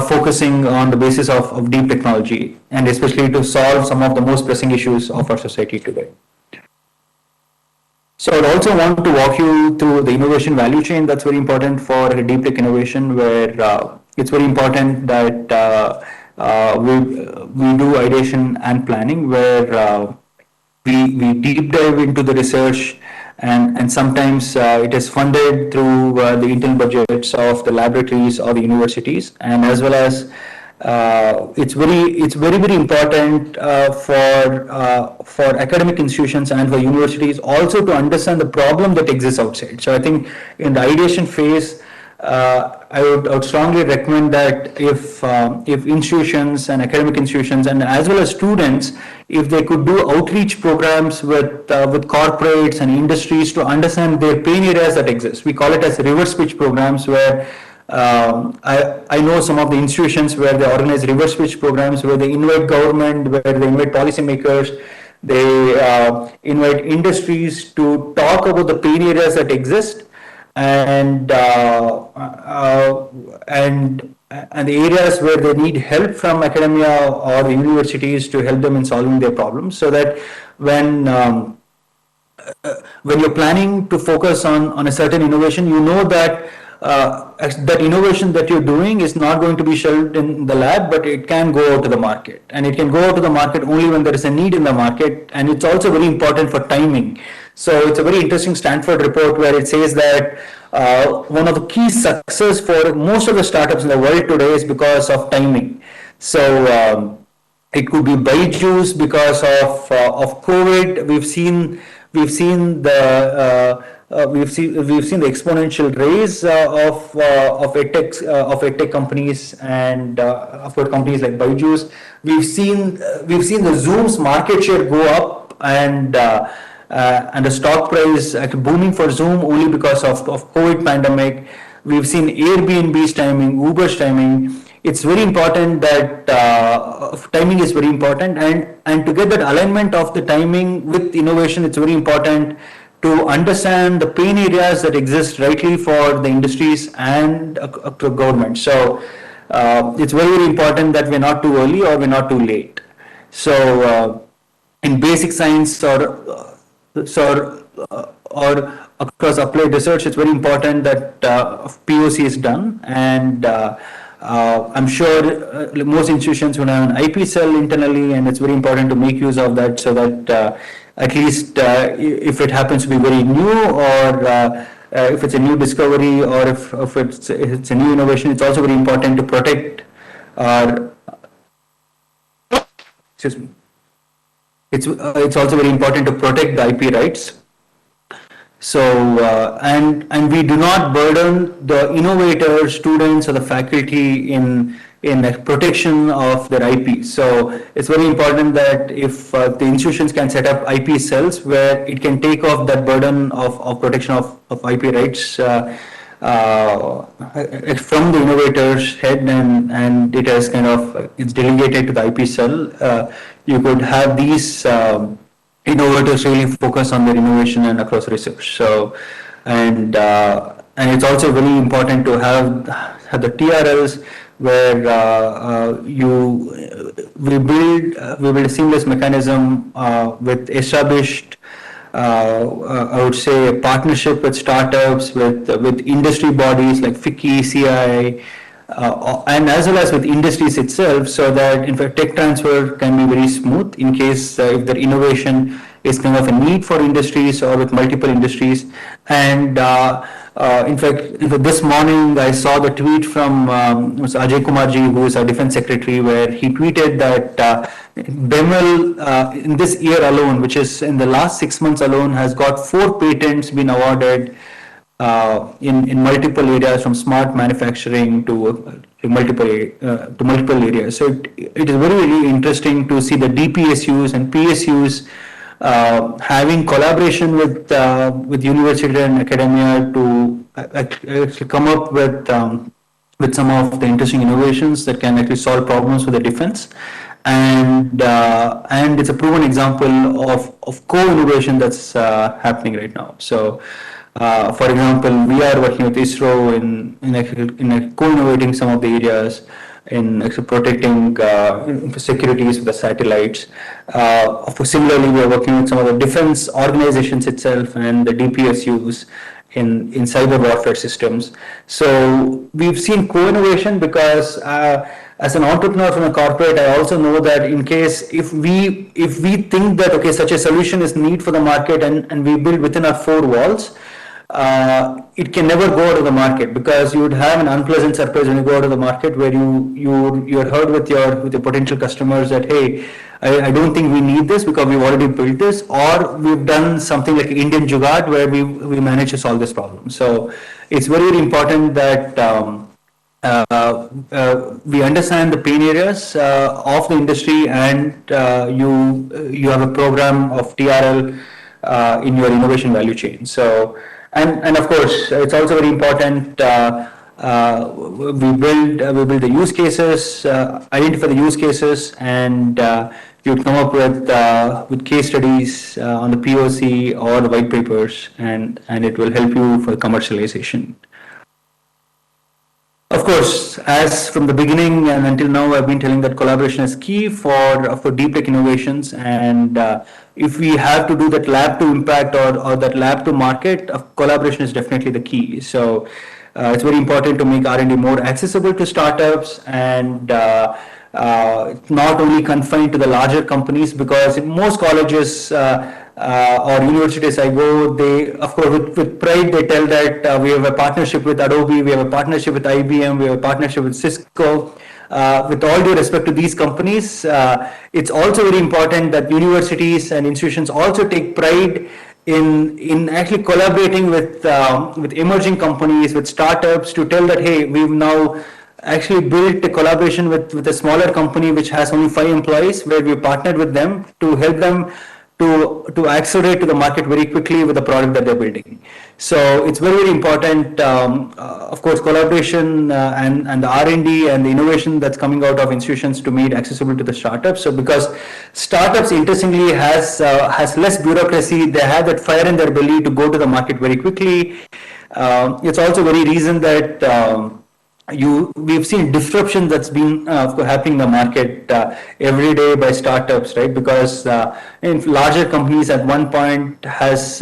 G: focusing on the basis of deep technology, and especially to solve some of the most pressing issues of our society today. So I'd also want to walk you through the innovation value chain that's very important for deep tech innovation, where it's very important that we do ideation and planning, where we deep dive into the research, and sometimes it is funded through the internal budgets of the laboratories or the universities, and as well as it's very important for academic institutions and for universities also to understand the problem that exists outside. So I think in the ideation phase, I would strongly recommend that if institutions and academic institutions, and as well as students, if they could do outreach programs with corporates and industries to understand their pain areas that exist. We call it as reverse pitch programs, where I know some of the institutions where they organize reverse pitch programs, where they invite government, where they invite policymakers, they invite industries to talk about the pain areas that exist, and the areas where they need help from academia or the universities to help them in solving their problems, so that when you're planning to focus on a certain innovation, you know that that innovation that you're doing is not going to be shelved in the lab, but it can go out to the market. And it can go out to the market only when there is a need in the market. And it's also very important for timing. So it's a very interesting Stanford report where it says that one of the key success for most of the startups in the world today is because of timing. So it could be Byju's because of COVID. We've seen the exponential rise of edtech companies, and of course companies like Byju's. We've seen the Zoom's market share go up, and the stock price booming for Zoom only because of COVID pandemic. We've seen Airbnb's timing, Uber's timing. It's very important that timing is very important, and to get that alignment of the timing with innovation, it's very important to understand the pain areas that exist rightly for the industries and government. So it's very, very important that we're not too early or we're not too late. So in basic science or across applied research, it's very important that POC is done, and I'm sure most institutions would have an IP cell internally, and it's very important to make use of that, so that at least if it happens to be very new, or if it's a new discovery, or if it's a new innovation, it's also very important to protect our, excuse me, it's also very important to protect the IP rights. So, and we do not burden the innovators, students, or the faculty in protection of their IP. So it's very important that if the institutions can set up IP cells where it can take off that burden of protection of IP rights from the innovator's head, and it has it's delegated to the IP cell. You could have these innovators really focus on their innovation and across research. So, and it's also very important to have the TRLs where we build a seamless mechanism with established, I would say, a partnership with startups, with industry bodies like FICCI, CII, and as well as with industries itself, so that in fact tech transfer can be very smooth in case if the innovation is kind of a need for industries or with multiple industries. And in fact, this morning I saw the tweet from Ajay Kumarji, who is our defense secretary, where he tweeted that BEML in this year alone, which is in the last 6 months alone, has got 4 patents been awarded in multiple areas, from smart manufacturing to multiple areas. So it is very, very interesting to see the DPSUs and PSUs having collaboration with university and academia to actually come up with some of the interesting innovations that can actually solve problems with the defense. And it's a proven example of co-innovation that's happening right now. So, for example, we are working with ISRO in co-innovating some of the areas in actually protecting securities with the satellites. Similarly, we are working with some of the defense organizations itself and the DPSUs in cyber warfare systems. So we've seen co-innovation because as an entrepreneur from a corporate, I also know that in case if we think that okay, such a solution is need for the market, and we build within our 4 walls, it can never go out of the market, because you would have an unpleasant surprise when you go out of the market, where you're heard with your potential customers that, hey, I don't think we need this because we've already built this, or we've done something like Indian Jugaad where we managed to solve this problem. So it's very, very important that we understand the pain areas of the industry, and you have a program of TRL in your innovation value chain. So, and of course, it's also very important we build the use cases, identify the use cases, and you would come up with case studies on the POC or the white papers, and it will help you for commercialization. Of course, as from the beginning and until now, I've been telling that collaboration is key for deep tech innovations, and if we have to do that lab to impact or that lab to market, collaboration is definitely the key. So it's very important to make R&D more accessible to startups, and not only confined to the larger companies, because in most colleges or universities I go, they, of course, with pride, they tell that we have a partnership with Adobe, we have a partnership with IBM, we have a partnership with Cisco. With all due respect to these companies, it's also very important that universities and institutions also take pride in actually collaborating with emerging companies, with startups, to tell that, hey, we've now actually built a collaboration with a smaller company which has only 5 employees, where we partnered with them to help them to accelerate to the market very quickly with the product that they're building. So it's very, very important, of course, collaboration and the R&D and the innovation that's coming out of institutions to make it accessible to the startups. So because startups, interestingly, has less bureaucracy, they have that fire in their belly to go to the market very quickly. It's also very reason that we've seen disruption that's been happening in the market every day by startups, right? Because in larger companies at one point has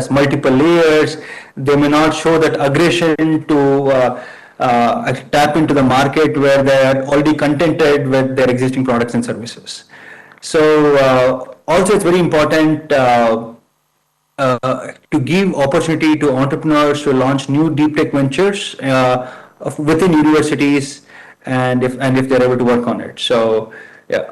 G: multiple layers. They may not show that aggression to tap into the market where they're already contented with their existing products and services. So also it's very important to give opportunity to entrepreneurs to launch new deep tech ventures within universities, and if they're able to work on it. So yeah,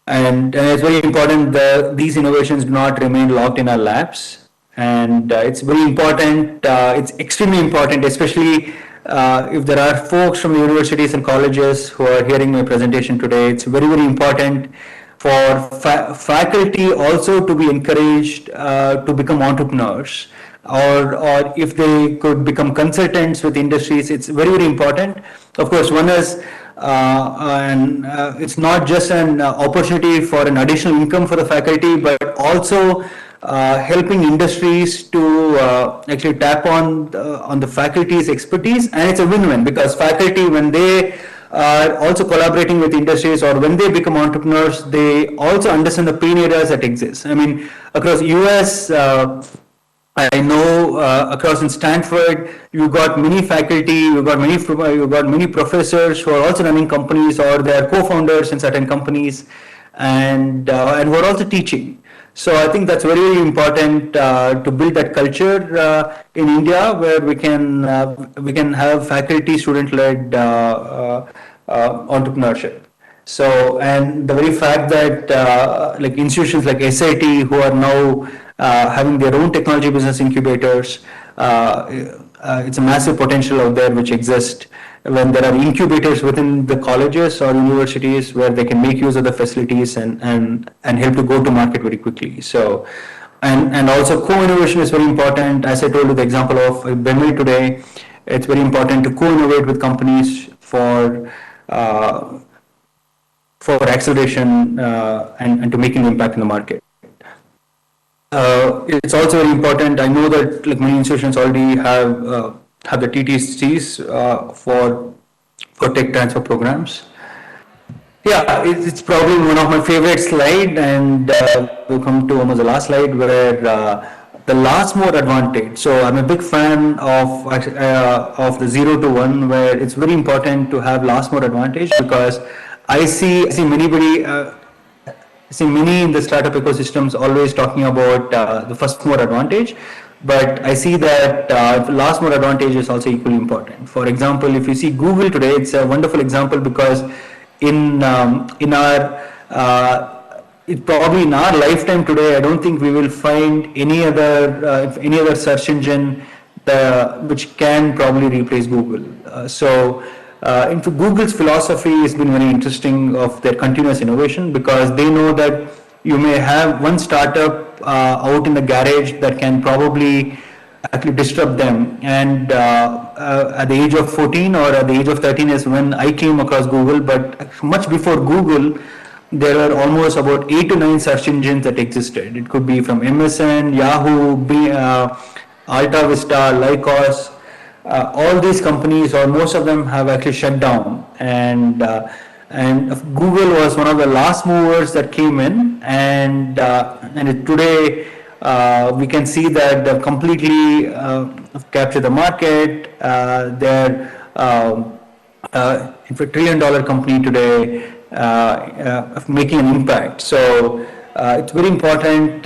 G: and it's very important that these innovations do not remain locked in our labs, and it's very important, it's extremely important, especially if there are folks from the universities and colleges who are hearing my presentation today. It's very, very important for faculty also to be encouraged to become entrepreneurs, or if they could become consultants with industries. It's very, very important. Of course, one is, and it's not just an opportunity for an additional income for the faculty, but also helping industries to actually tap on the faculty's expertise, and it's a win-win, because faculty, when they are also collaborating with industries, or when they become entrepreneurs, they also understand the pain areas that exist. I mean, across US, I know across in Stanford, you've got many faculty, you've got many professors who are also running companies, or they are co-founders in certain companies, and who are also teaching. So I think that's very, very important to build that culture in India, where we can have faculty student-led entrepreneurship. So, and the very fact that like institutions like SIT, who are now having their own technology business incubators, it's a massive potential out there which exists when there are incubators within the colleges or universities where they can make use of the facilities and help to go to market very quickly. So, and also co-innovation is very important. As I told you the example of Birla today, it's very important to co-innovate with companies for acceleration and to making an impact in the market. It's also very important. I know that like many institutions already have the TTCs for tech transfer programs. Yeah, it's probably one of my favorite slides, and we'll come to almost the last slide, where the last mode advantage. So I'm a big fan of the 0 to 1, where it's very important to have last mode advantage, because I see many in the startup ecosystems always talking about the first mode advantage, but I see that last mode advantage is also equally important. For example, if you see Google today, it's a wonderful example, because in our probably in our lifetime today, I don't think we will find any other search engine which can probably replace Google. Into Google's philosophy has been very interesting of their continuous innovation, because they know that you may have one startup out in the garage that can probably actually disrupt them. And at the age of 14 or at the age of 13 is when I came across Google, but much before Google, there were almost about 8 to 9 search engines that existed. It could be from MSN, Yahoo, Alta Vista, Lycos. All these companies, or most of them, have actually shut down. And Google was one of the last movers that came in, and today we can see that they've completely captured the market. They're in fact, $1 trillion company today, making an impact. So it's very important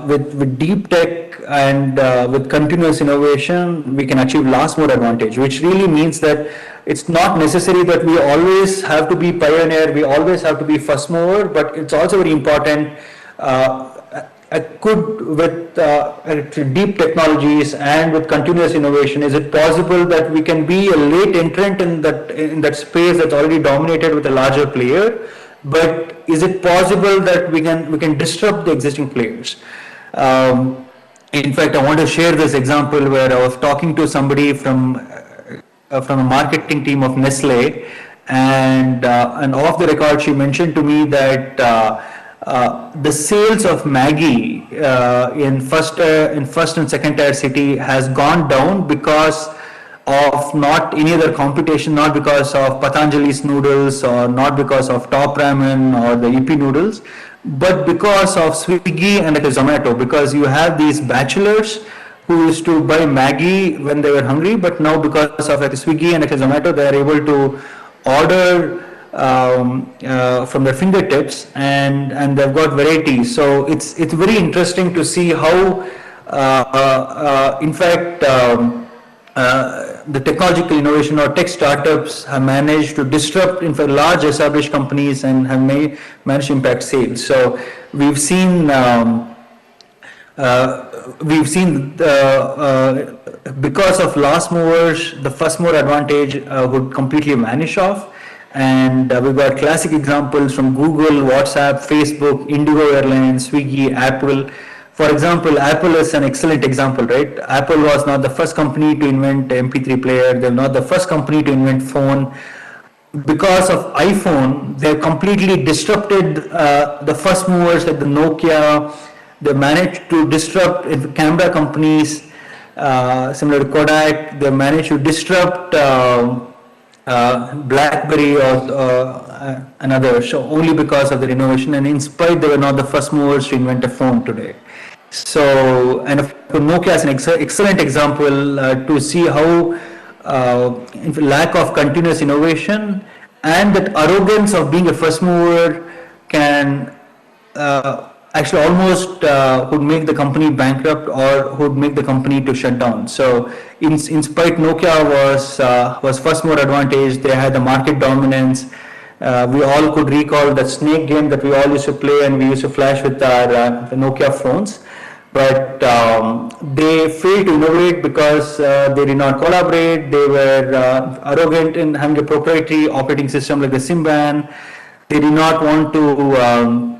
G: with deep tech and with continuous innovation, we can achieve last mover advantage, which really means that it's not necessary that we always have to be pioneer, we always have to be first mover, but it's also very important with deep technologies and with continuous innovation, is it possible that we can be a late entrant in that space that's already dominated with a larger player, but is it possible that we can disrupt the existing players? In fact, I want to share this example where I was talking to somebody from a marketing team of Nestle, and off the record she mentioned to me that the sales of Maggi in first and second tier city has gone down because of not any other competition, not because of Patanjali's noodles or not because of Top Ramen or the EP noodles, but because of Swiggy and Zomato, because you have these bachelors who used to buy Maggi when they were hungry, but now because of Swiggy and Zomato, they are able to order from their fingertips, and they've got varieties. So it's very interesting to see how, in fact, the technological innovation or tech startups have managed to disrupt, in fact, large established companies and have managed to impact sales. So we've seen because of last movers, the first mover advantage would completely vanish off. And we've got classic examples from Google, WhatsApp, Facebook, Indigo Airlines, Swiggy, Apple. For example, Apple is an excellent example, right? Apple was not the first company to invent MP3 player. They're not the first company to invent phone. Because of iPhone, they completely disrupted the first movers like the Nokia. They managed to disrupt camera companies similar to Kodak. They managed to disrupt BlackBerry or another, so only because of their innovation, and in spite they were not the first movers to invent a phone today. So, and of course, Nokia is an excellent example to see how lack of continuous innovation and that arrogance of being a first mover can actually almost would make the company bankrupt or would make the company to shut down. So in spite Nokia was first mover advantage, they had the market dominance. We all could recall that snake game that we all used to play and we used to flash with our Nokia phones. But they failed to innovate because they did not collaborate. They were arrogant in having a proprietary operating system like the Symbian. They did not want to,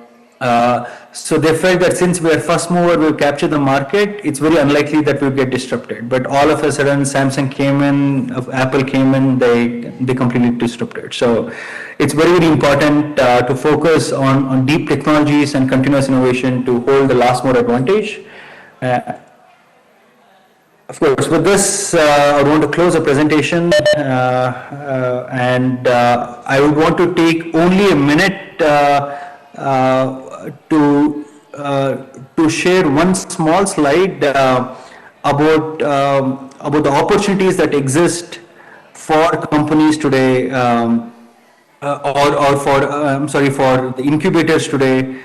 G: so they felt that since we are first mover, we'll capture the market, it's very unlikely that we'll get disrupted. But all of a sudden, Samsung came in, Apple came in, they completely disrupted. So it's very, very important to focus on deep technologies and continuous innovation to hold the last mover advantage. Of course, with this, I want to close the presentation, and I would want to take only a minute to share one small slide about the opportunities that exist for companies today, or for the incubators today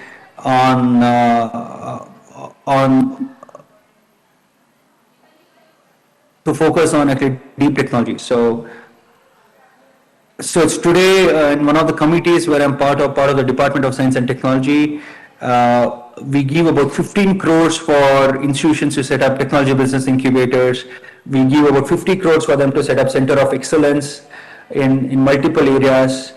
G: to focus on actually deep technology. So it's today in one of the committees where I'm part of the Department of Science and Technology. We give about 15 crores for institutions to set up technology business incubators. We give about 50 crores for them to set up center of excellence in multiple areas.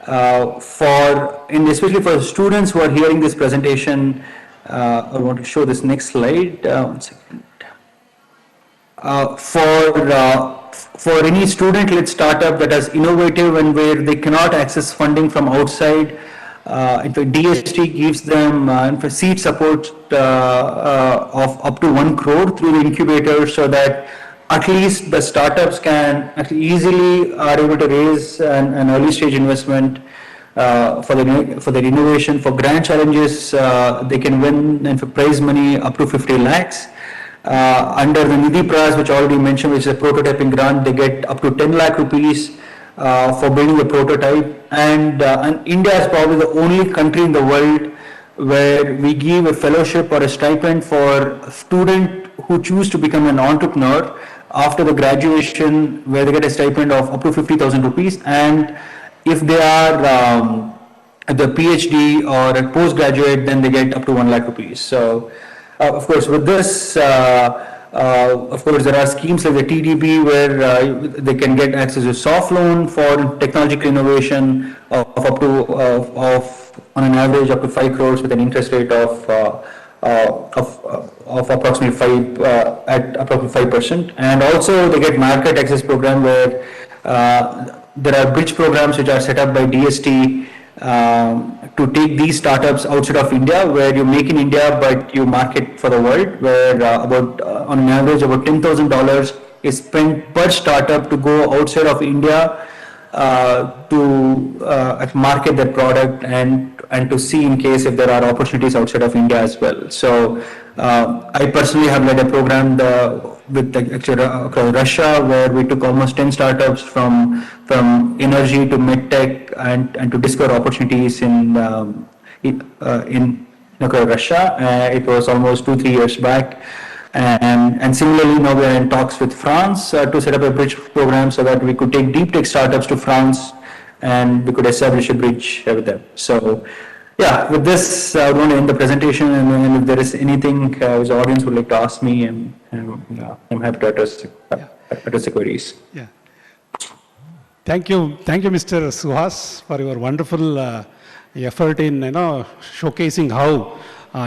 G: Especially for students who are hearing this presentation, I want to show this next slide. One second. For any student-led startup that is innovative and where they cannot access funding from outside, In fact, DST gives them seed support of up to 1 crore through the incubator, so that at least the startups can actually easily are able to raise an early stage investment for the innovation. For grand challenges, they can win, and for prize money up to 50 lakhs. Under the Nidhi Pras, which I already mentioned, which is a prototyping grant, they get up to 10 lakh rupees for building a prototype. And India is probably the only country in the world where we give a fellowship or a stipend for a student who choose to become an entrepreneur after the graduation, where they get a stipend of up to 50,000 rupees. And if they are at the PhD or a postgraduate, then they get up to 1 lakh rupees. So, of course, with this, of course, there are schemes like the TDB where they can get access to soft loan for technological innovation of up to on an average up to 5 crores with an interest rate of approximately 5%. And also they get market access program where there are bridge programs which are set up by DST to take these startups outside of India, where you make in India but you market for the world, where on an average about $10,000 is spent per startup to go outside of India to market their product and to see in case if there are opportunities outside of India as well. So I personally have led a program across Russia, where we took almost 10 startups from energy to medtech and to discover opportunities in Russia. It was almost 2-3 years back. And similarly, now we are in talks with France to set up a bridge program so that we could take deep tech startups to France and we could establish a bridge with them. So, yeah, with this, I want to end the presentation, and if there is anything which the audience would like to ask me, I'm happy to address the queries.
I: Yeah. Thank you, Mr. Suhas, for your wonderful effort in showcasing how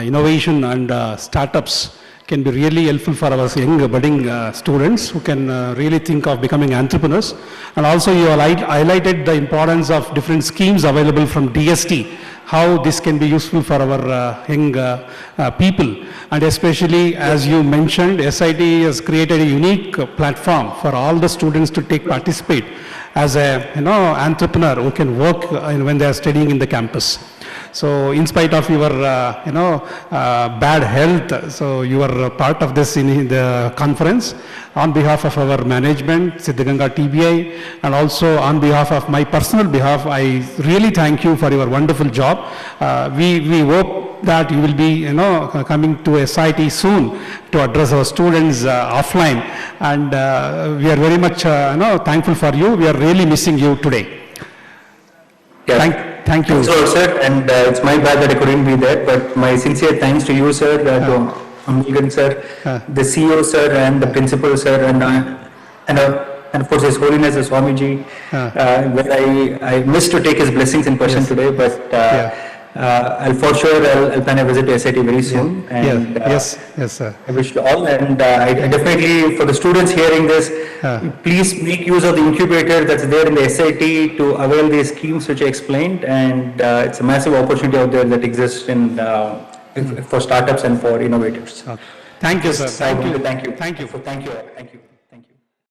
I: innovation and startups can be really helpful for our young budding students who can really think of becoming entrepreneurs. And also you highlighted the importance of different schemes available from DST, how this can be useful for our young people. And especially, as you mentioned, SIT has created a unique platform for all the students to participate as a entrepreneur who can work when they are studying in the campus. So in spite of your bad health, so you are part of this in the conference. On behalf of our management, Siddhaganga TBI, and also on behalf of my personal behalf, I really thank you for your wonderful job. We hope that you will be coming to SIT soon to address our students offline, and we are very much thankful for you. We are really missing you today.
G: Yeah.
I: Thank you.
G: So, sir, and it's my bad that I couldn't be there, but my sincere thanks to you, sir, to Amilgan, sir, the CEO, sir, and the principal, sir, and of course His Holiness the Swamiji, where I missed to take his blessings in person today, but I'll for sure I'll plan a visit to SIT very soon. And,
I: yes, sir.
G: I wish you all, and I definitely, for the students hearing this, please make use of the incubator that's there in the SIT to avail these schemes which I explained, and it's a massive opportunity out there that exists in for startups and for innovators.
I: Okay. Thank you, sir.
G: Thank you.
I: Thank you.
G: Thank you.